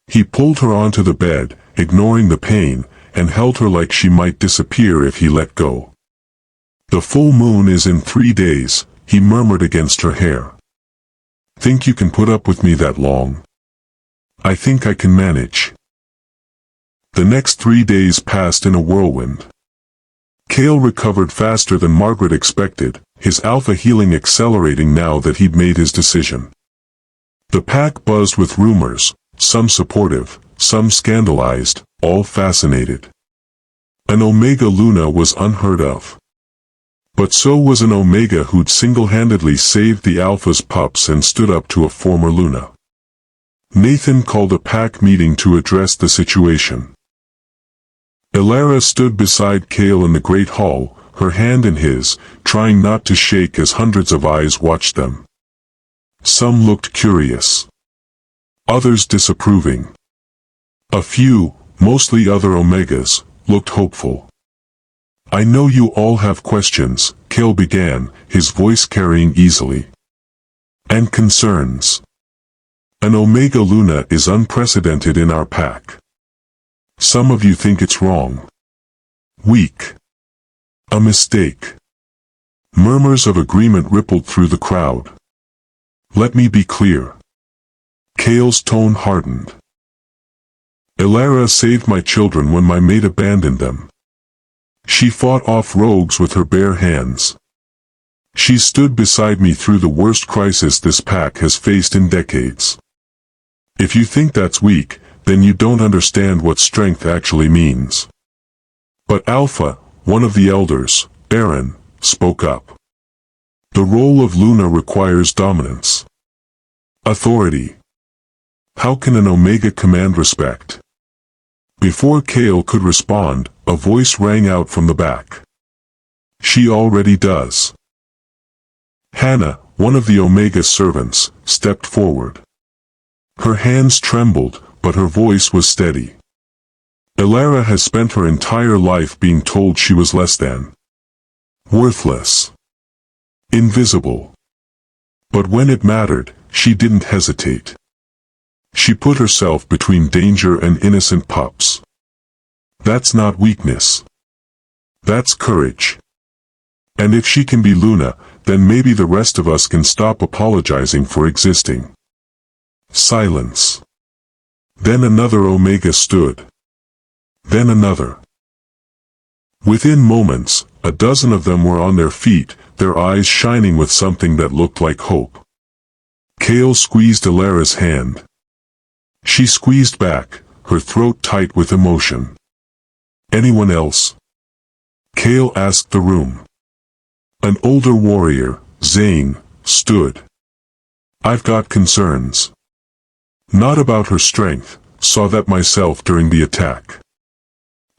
He pulled her onto the bed, ignoring the pain, and held her like she might disappear if he let go. The full moon is in 3 days, he murmured against her hair. Think you can put up with me that long? I think I can manage. The next 3 days passed in a whirlwind. Kael recovered faster than Margaret expected, his alpha healing accelerating now that he'd made his decision. The pack buzzed with rumors, some supportive, some scandalized, all fascinated. An Omega Luna was unheard of. But so was an Omega who'd single-handedly saved the Alpha's pups and stood up to a former Luna. Nathan called a pack meeting to address the situation. Elara stood beside Kael in the great hall, her hand in his, trying not to shake as hundreds of eyes watched them. Some looked curious. Others disapproving. A few, mostly other Omegas, looked hopeful. I know you all have questions, Kael began, his voice carrying easily. And concerns. An Omega Luna is unprecedented in our pack. Some of you think it's wrong. Weak. A mistake. Murmurs of agreement rippled through the crowd. Let me be clear. Kael's tone hardened. Elara saved my children when my mate abandoned them. She fought off rogues with her bare hands. She stood beside me through the worst crisis this pack has faced in decades. If you think that's weak, then you don't understand what strength actually means. But Alpha, one of the elders, Aaron, spoke up. The role of Luna requires dominance. Authority. How can an Omega command respect? Before Kael could respond, a voice rang out from the back. She already does. Hannah, one of the Omega servants, stepped forward. Her hands trembled, but her voice was steady. Elara has spent her entire life being told she was less than. Worthless. Invisible. But when it mattered, she didn't hesitate. She put herself between danger and innocent pups. That's not weakness. That's courage. And if she can be Luna, then maybe the rest of us can stop apologizing for existing. Silence. Then another Omega stood. Then another. Within moments, a dozen of them were on their feet, their eyes shining with something that looked like hope. Kael squeezed Elara's hand. She squeezed back, her throat tight with emotion. Anyone else? Kael asked the room. An older warrior, Zane, stood. I've got concerns. Not about her strength, saw that myself during the attack.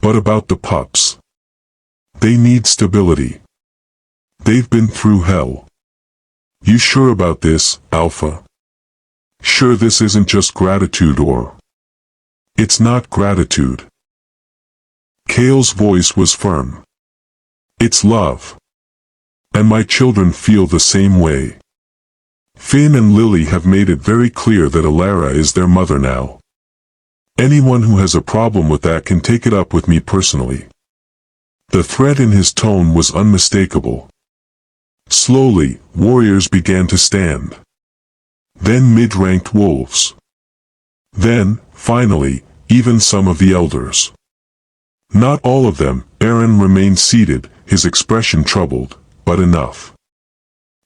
But about the pups. They need stability. They've been through hell. You sure about this, Alpha? Sure this isn't just gratitude or... It's not gratitude. Kael's voice was firm. It's love. And my children feel the same way. Finn and Lily have made it very clear that Elara is their mother now. Anyone who has a problem with that can take it up with me personally. The threat in his tone was unmistakable. Slowly, warriors began to stand. Then mid-ranked wolves. Then, finally, even some of the elders. Not all of them. Aaron remained seated, his expression troubled, but enough.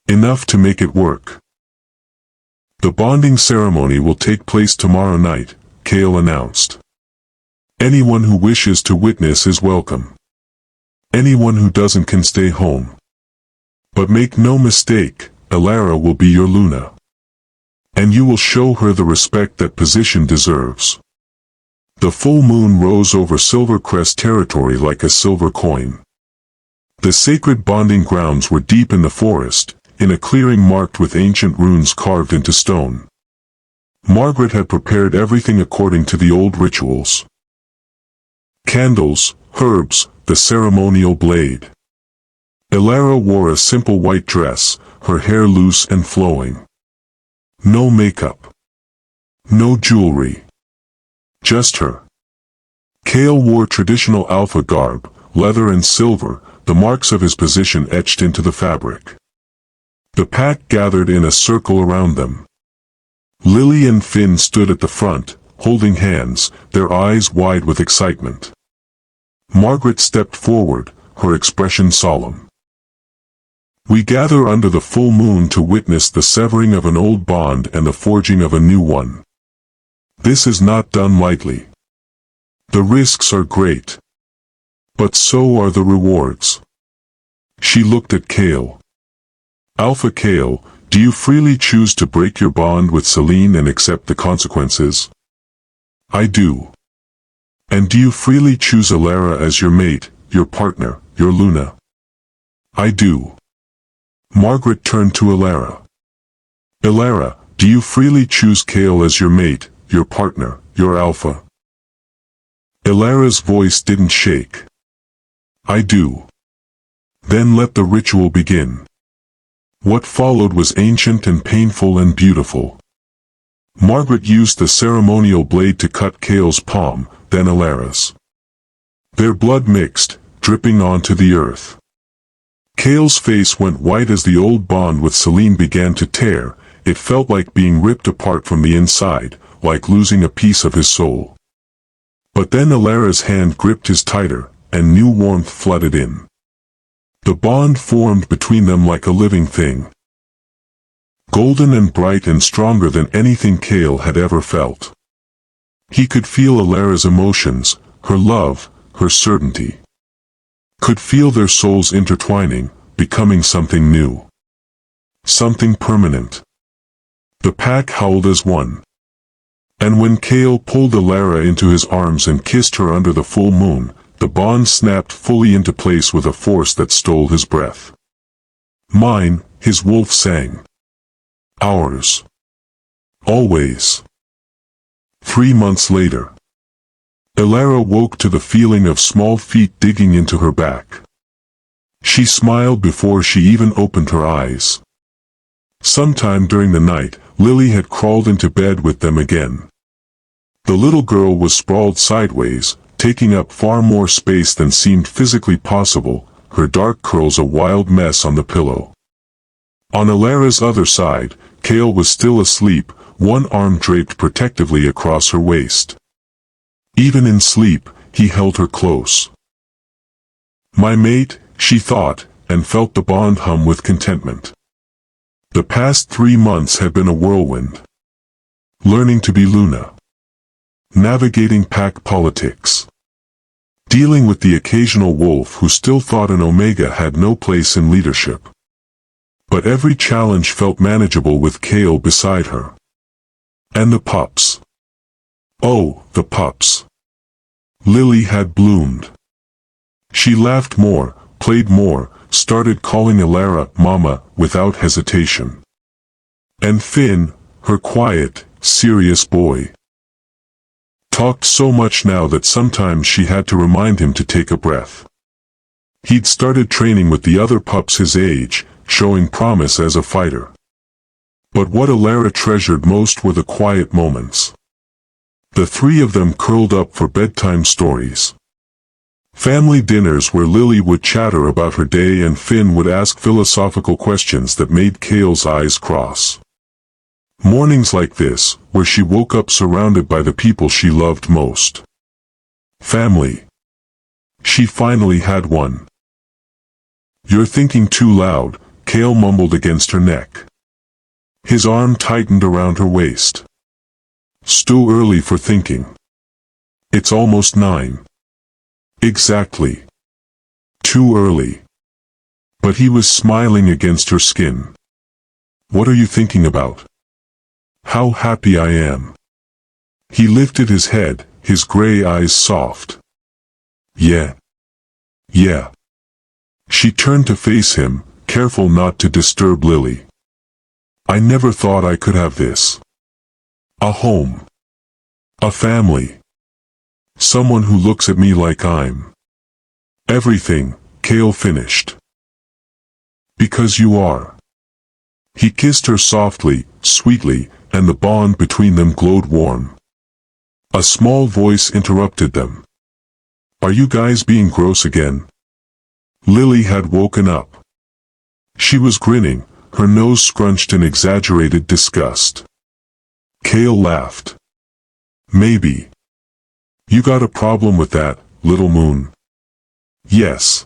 Enough to make it work. The bonding ceremony will take place tomorrow night, Kael announced. Anyone who wishes to witness is welcome. Anyone who doesn't can stay home. But make no mistake, Elara will be your Luna. And you will show her the respect that position deserves. The full moon rose over Silvercrest territory like a silver coin. The sacred bonding grounds were deep in the forest, in a clearing marked with ancient runes carved into stone. Margaret had prepared everything according to the old rituals. Candles, herbs, the ceremonial blade. Elara wore a simple white dress, her hair loose and flowing. No makeup. No jewelry. Just her. Kael wore traditional Alpha garb, leather and silver, the marks of his position etched into the fabric. The pack gathered in a circle around them. Lily and Finn stood at the front, holding hands, their eyes wide with excitement. Margaret stepped forward, her expression solemn. We gather under the full moon to witness the severing of an old bond and the forging of a new one. This is not done lightly. The risks are great. But so are the rewards. She looked at Kael. Alpha Kael, do you freely choose to break your bond with Selene and accept the consequences? I do. And do you freely choose Elara as your mate, your partner, your Luna? I do. Margaret turned to Elara. Elara, do you freely choose Kael as your mate, your partner, your Alpha? Elara's voice didn't shake. I do. Then let the ritual begin. What followed was ancient and painful and beautiful. Margaret used the ceremonial blade to cut Kael's palm, then Elara's. Their blood mixed, dripping onto the earth. Kael's face went white as the old bond with Selene began to tear. It felt like being ripped apart from the inside, like losing a piece of his soul. But then Elara's hand gripped his tighter, and new warmth flooded in. The bond formed between them like a living thing. Golden and bright and stronger than anything Kael had ever felt. He could feel Elara's emotions, her love, her certainty. Could feel their souls intertwining, becoming something new. Something permanent. The pack howled as one. And when Kael pulled Elara into his arms and kissed her under the full moon, the bond snapped fully into place with a force that stole his breath. Mine, his wolf sang. Ours. Always. 3 months later. Elara woke to the feeling of small feet digging into her back. She smiled before she even opened her eyes. Sometime during the night, Lily had crawled into bed with them again. The little girl was sprawled sideways, taking up far more space than seemed physically possible, her dark curls a wild mess on the pillow. On Elara's other side, Kael was still asleep, one arm draped protectively across her waist. Even in sleep, he held her close. My mate, she thought, and felt the bond hum with contentment. The past 3 months had been a whirlwind. Learning to be Luna. Navigating pack politics. Dealing with the occasional wolf who still thought an Omega had no place in leadership. But every challenge felt manageable with Kael beside her. And the pups. Oh, the pups. Lily had bloomed. She laughed more, played more, started calling Elara Mama without hesitation. And Finn, her quiet, serious boy, talked so much now that sometimes she had to remind him to take a breath. He'd started training with the other pups his age, showing promise as a fighter. But what Elara treasured most were the quiet moments. The 3 of them curled up for bedtime stories. Family dinners where Lily would chatter about her day and Finn would ask philosophical questions that made Kael's eyes cross. Mornings like this, where she woke up surrounded by the people she loved most. Family. She finally had one. You're thinking too loud, Kael mumbled against her neck. His arm tightened around her waist. Too early for thinking. It's almost 9. Exactly. Too early. But he was smiling against her skin. What are you thinking about? How happy I am. He lifted his head, his gray eyes soft. Yeah. Yeah. She turned to face him, careful not to disturb Lily. I never thought I could have this. A home. A family. Someone who looks at me like I'm everything, Kael finished. Because you are. He kissed her softly, sweetly, and the bond between them glowed warm. A small voice interrupted them. Are you guys being gross again? Lily had woken up. She was grinning, her nose scrunched in exaggerated disgust. Kael laughed. Maybe. You got a problem with that, little moon? Yes.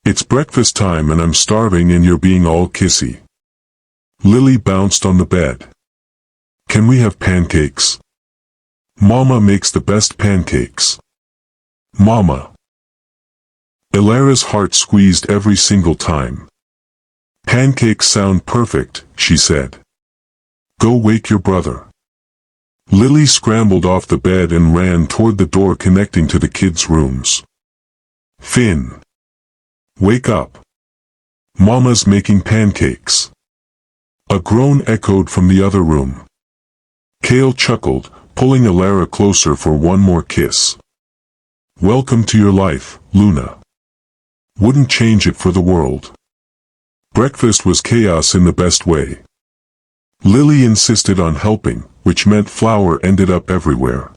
It's breakfast time and I'm starving and you're being all kissy. Lily bounced on the bed. Can we have pancakes? Mama makes the best pancakes. Mama. Elara's heart squeezed every single time. Pancakes sound perfect, she said. Go wake your brother. Lily scrambled off the bed and ran toward the door connecting to the kids' rooms. Finn. Wake up. Mama's making pancakes. A groan echoed from the other room. Kael chuckled, pulling Elara closer for one more kiss. Welcome to your life, Luna. Wouldn't change it for the world. Breakfast was chaos in the best way. Lily insisted on helping, which meant flour ended up everywhere.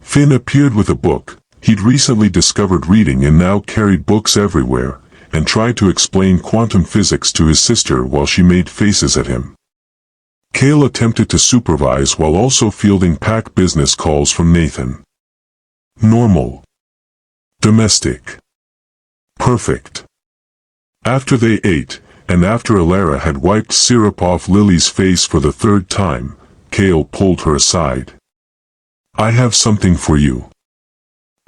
Finn appeared with a book. He'd recently discovered reading and now carried books everywhere, and tried to explain quantum physics to his sister while she made faces at him. Kael attempted to supervise while also fielding pack business calls from Nathan. Normal. Domestic. Perfect. After they ate, and after Elara had wiped syrup off Lily's face for the third time, Kael pulled her aside. I have something for you.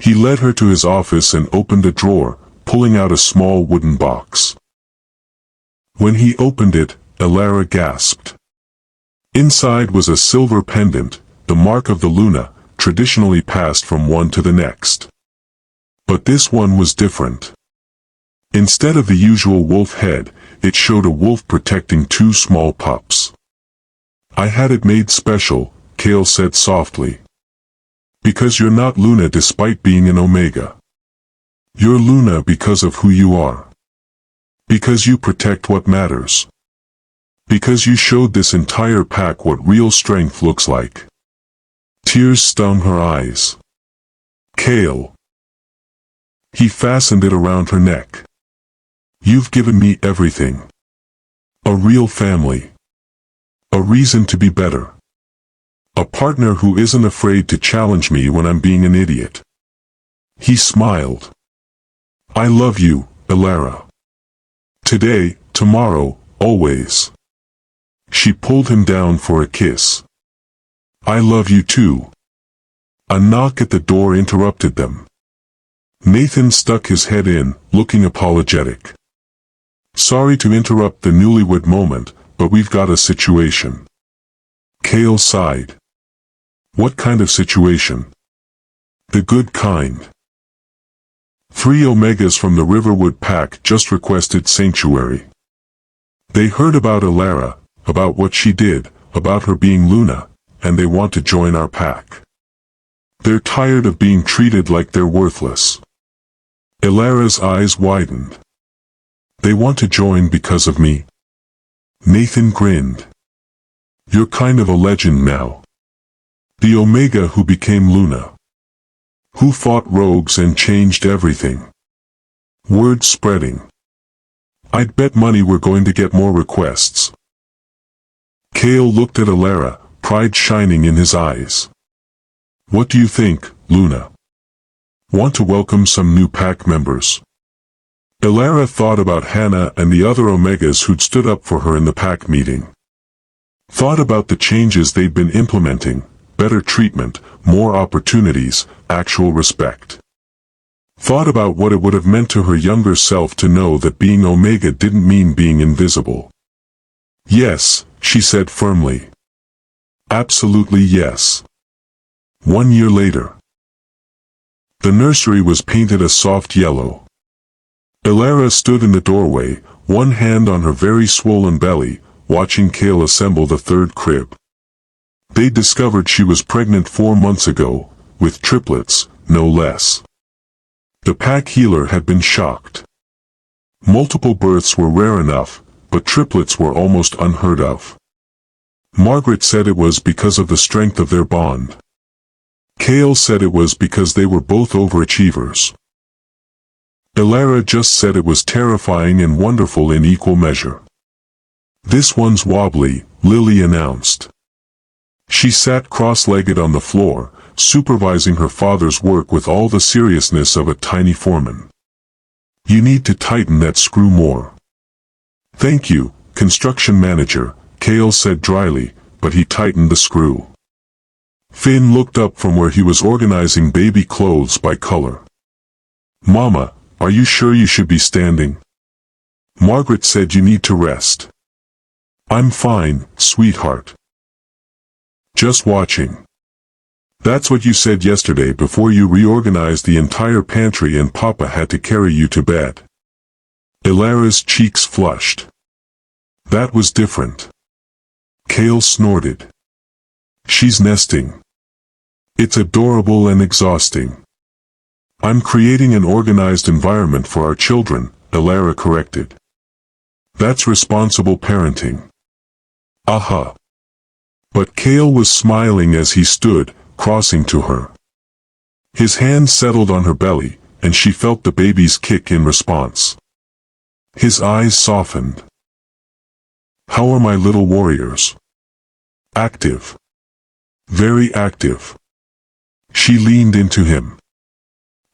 He led her to his office and opened a drawer, pulling out a small wooden box. When he opened it, Elara gasped. Inside was a silver pendant, the mark of the Luna, traditionally passed from one to the next. But this one was different. Instead of the usual wolf head, it showed a wolf protecting two small pups. I had it made special, Kael said softly. Because you're not Luna despite being an Omega. You're Luna because of who you are. Because you protect what matters. Because you showed this entire pack what real strength looks like. Tears stung her eyes. Kael. He fastened it around her neck. You've given me everything. A real family. A reason to be better. A partner who isn't afraid to challenge me when I'm being an idiot. He smiled. I love you, Elara. Today, tomorrow, always. She pulled him down for a kiss. I love you too. A knock at the door interrupted them. Nathan stuck his head in, looking apologetic. Sorry to interrupt the newlywed moment, but we've got a situation. Kael sighed. What kind of situation? The good kind. 3 Omegas from the Riverwood pack just requested sanctuary. They heard about Elara, about what she did, about her being Luna, and they want to join our pack. They're tired of being treated like they're worthless. Elara's eyes widened. They want to join because of me? Nathan grinned. You're kind of a legend now. The Omega who became Luna. Who fought rogues and changed everything. Word spreading. I'd bet money we're going to get more requests. Kael looked at Elara, pride shining in his eyes. What do you think, Luna? Want to welcome some new pack members? Elara thought about Hannah and the other Omegas who'd stood up for her in the pack meeting. Thought about the changes they'd been implementing, better treatment, more opportunities, actual respect. Thought about what it would have meant to her younger self to know that being Omega didn't mean being invisible. Yes, she said firmly. Absolutely yes. 1 year later. The nursery was painted a soft yellow. Elara stood in the doorway, one hand on her very swollen belly, watching Kael assemble the third crib. They discovered she was pregnant 4 months ago, with triplets, no less. The pack healer had been shocked. Multiple births were rare enough, but triplets were almost unheard of. Margaret said it was because of the strength of their bond. Kael said it was because they were both overachievers. Elara just said it was terrifying and wonderful in equal measure. This one's wobbly, Lily announced. She sat cross-legged on the floor, supervising her father's work with all the seriousness of a tiny foreman. You need to tighten that screw more. Thank you, construction manager, Kael said dryly, but he tightened the screw. Finn looked up from where he was organizing baby clothes by color. Mama, are you sure you should be standing? Margaret said you need to rest. I'm fine, sweetheart. Just watching. That's what you said yesterday before you reorganized the entire pantry and Papa had to carry you to bed. Elara's cheeks flushed. That was different. Kael snorted. She's nesting. It's adorable and exhausting. I'm creating an organized environment for our children, Elara corrected. That's responsible parenting. Aha. But Kael was smiling as he stood, crossing to her. His hand settled on her belly, and she felt the baby's kick in response. His eyes softened. How are my little warriors? Active. Very active. She leaned into him.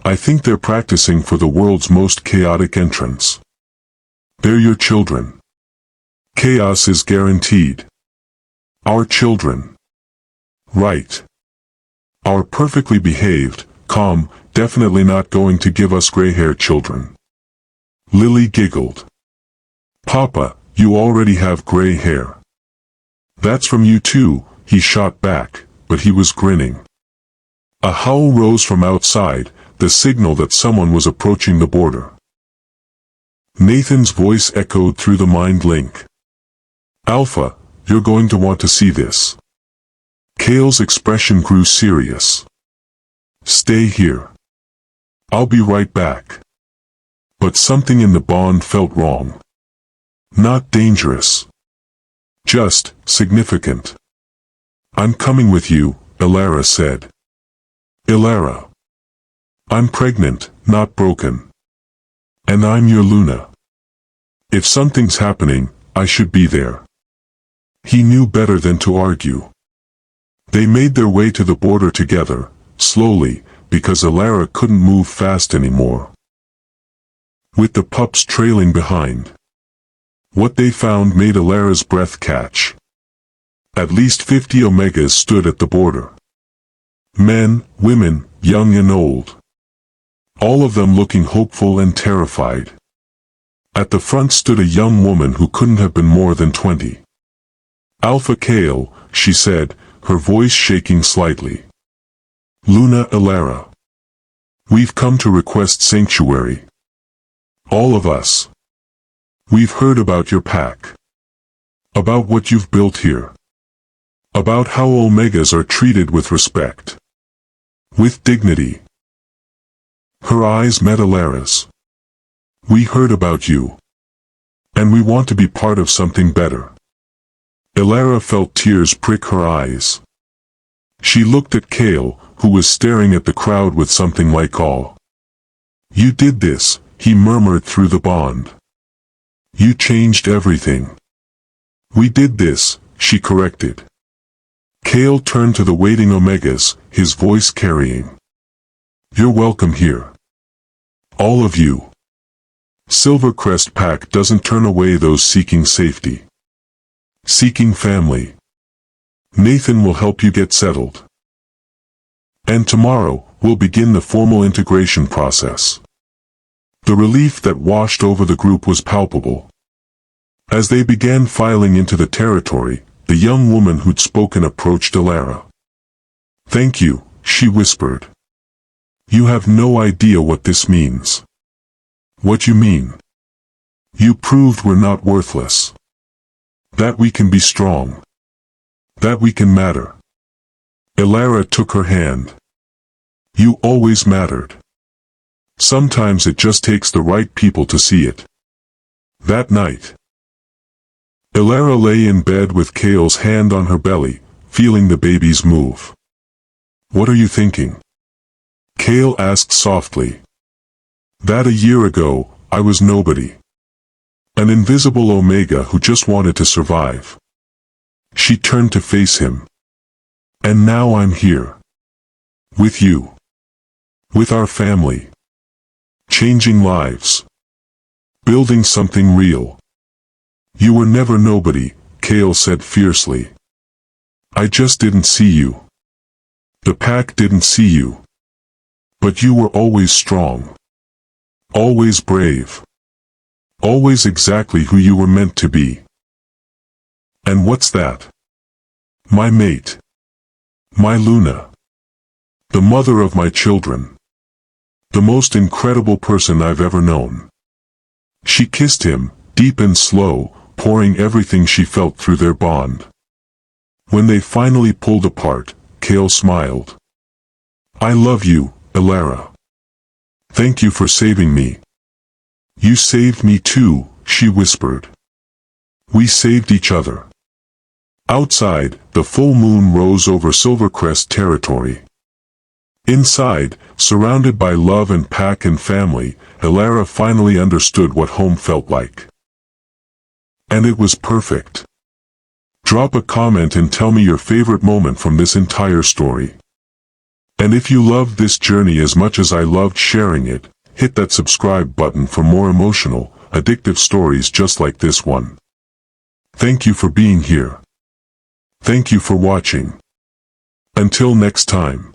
I think they're practicing for the world's most chaotic entrance. They're your children. Chaos is guaranteed. Our children. Right. Our perfectly behaved, calm, definitely not going to give us gray-haired children. Lily giggled. Papa, you already have gray hair. That's from you too, he shot back, but he was grinning. A howl rose from outside, the signal that someone was approaching the border. Nathan's voice echoed through the mind link. Alpha, you're going to want to see this. Kael's expression grew serious. Stay here. I'll be right back. But something in the bond felt wrong. Not dangerous. Just significant. I'm coming with you, Elara said. Elara. I'm pregnant, not broken. And I'm your Luna. If something's happening, I should be there. He knew better than to argue. They made their way to the border together, slowly, because Elara couldn't move fast anymore. With the pups trailing behind. What they found made Elara's breath catch. At least 50 Omegas stood at the border. Men, women, young and old. All of them looking hopeful and terrified. At the front stood a young woman who couldn't have been more than 20. Alpha Kael, she said, her voice shaking slightly. Luna Elara. We've come to request sanctuary. All of us. We've heard about your pack. About what you've built here. About how Omegas are treated with respect. With dignity. Her eyes met Elara's. We heard about you. And we want to be part of something better. Elara felt tears prick her eyes. She looked at Kael, who was staring at the crowd with something like awe. You did this, he murmured through the bond. You changed everything. We did this, she corrected. Kael turned to the waiting Omegas, his voice carrying. You're welcome here. All of you. Silvercrest Pack doesn't turn away those seeking safety. Seeking family. Nathan will help you get settled. And tomorrow, we'll begin the formal integration process. The relief that washed over the group was palpable. As they began filing into the territory, the young woman who'd spoken approached Elara. Thank you, she whispered. You have no idea what this means. What you mean? You proved we're not worthless. That we can be strong. That we can matter. Elara took her hand. You always mattered. Sometimes it just takes the right people to see it. That night, Elara lay in bed with Kael's hand on her belly, feeling the baby's move. What are you thinking? Kael asked softly. That a year ago, I was nobody. An invisible Omega who just wanted to survive. She turned to face him. And now I'm here. With you. With our family. Changing lives. Building something real. You were never nobody, Kael said fiercely. I just didn't see you. The pack didn't see you. But you were always strong. Always brave. Always exactly who you were meant to be. And what's that? My mate. My Luna. The mother of my children. The most incredible person I've ever known. She kissed him, deep and slow, pouring everything she felt through their bond. When they finally pulled apart, Kael smiled. I love you, Elara. Thank you for saving me. You saved me too, she whispered. We saved each other. Outside, the full moon rose over Silvercrest territory. Inside, surrounded by love and pack and family, Elara finally understood what home felt like. And it was perfect. Drop a comment and tell me your favorite moment from this entire story. And if you loved this journey as much as I loved sharing it, hit that subscribe button for more emotional, addictive stories just like this one. Thank you for being here. Thank you for watching. Until next time.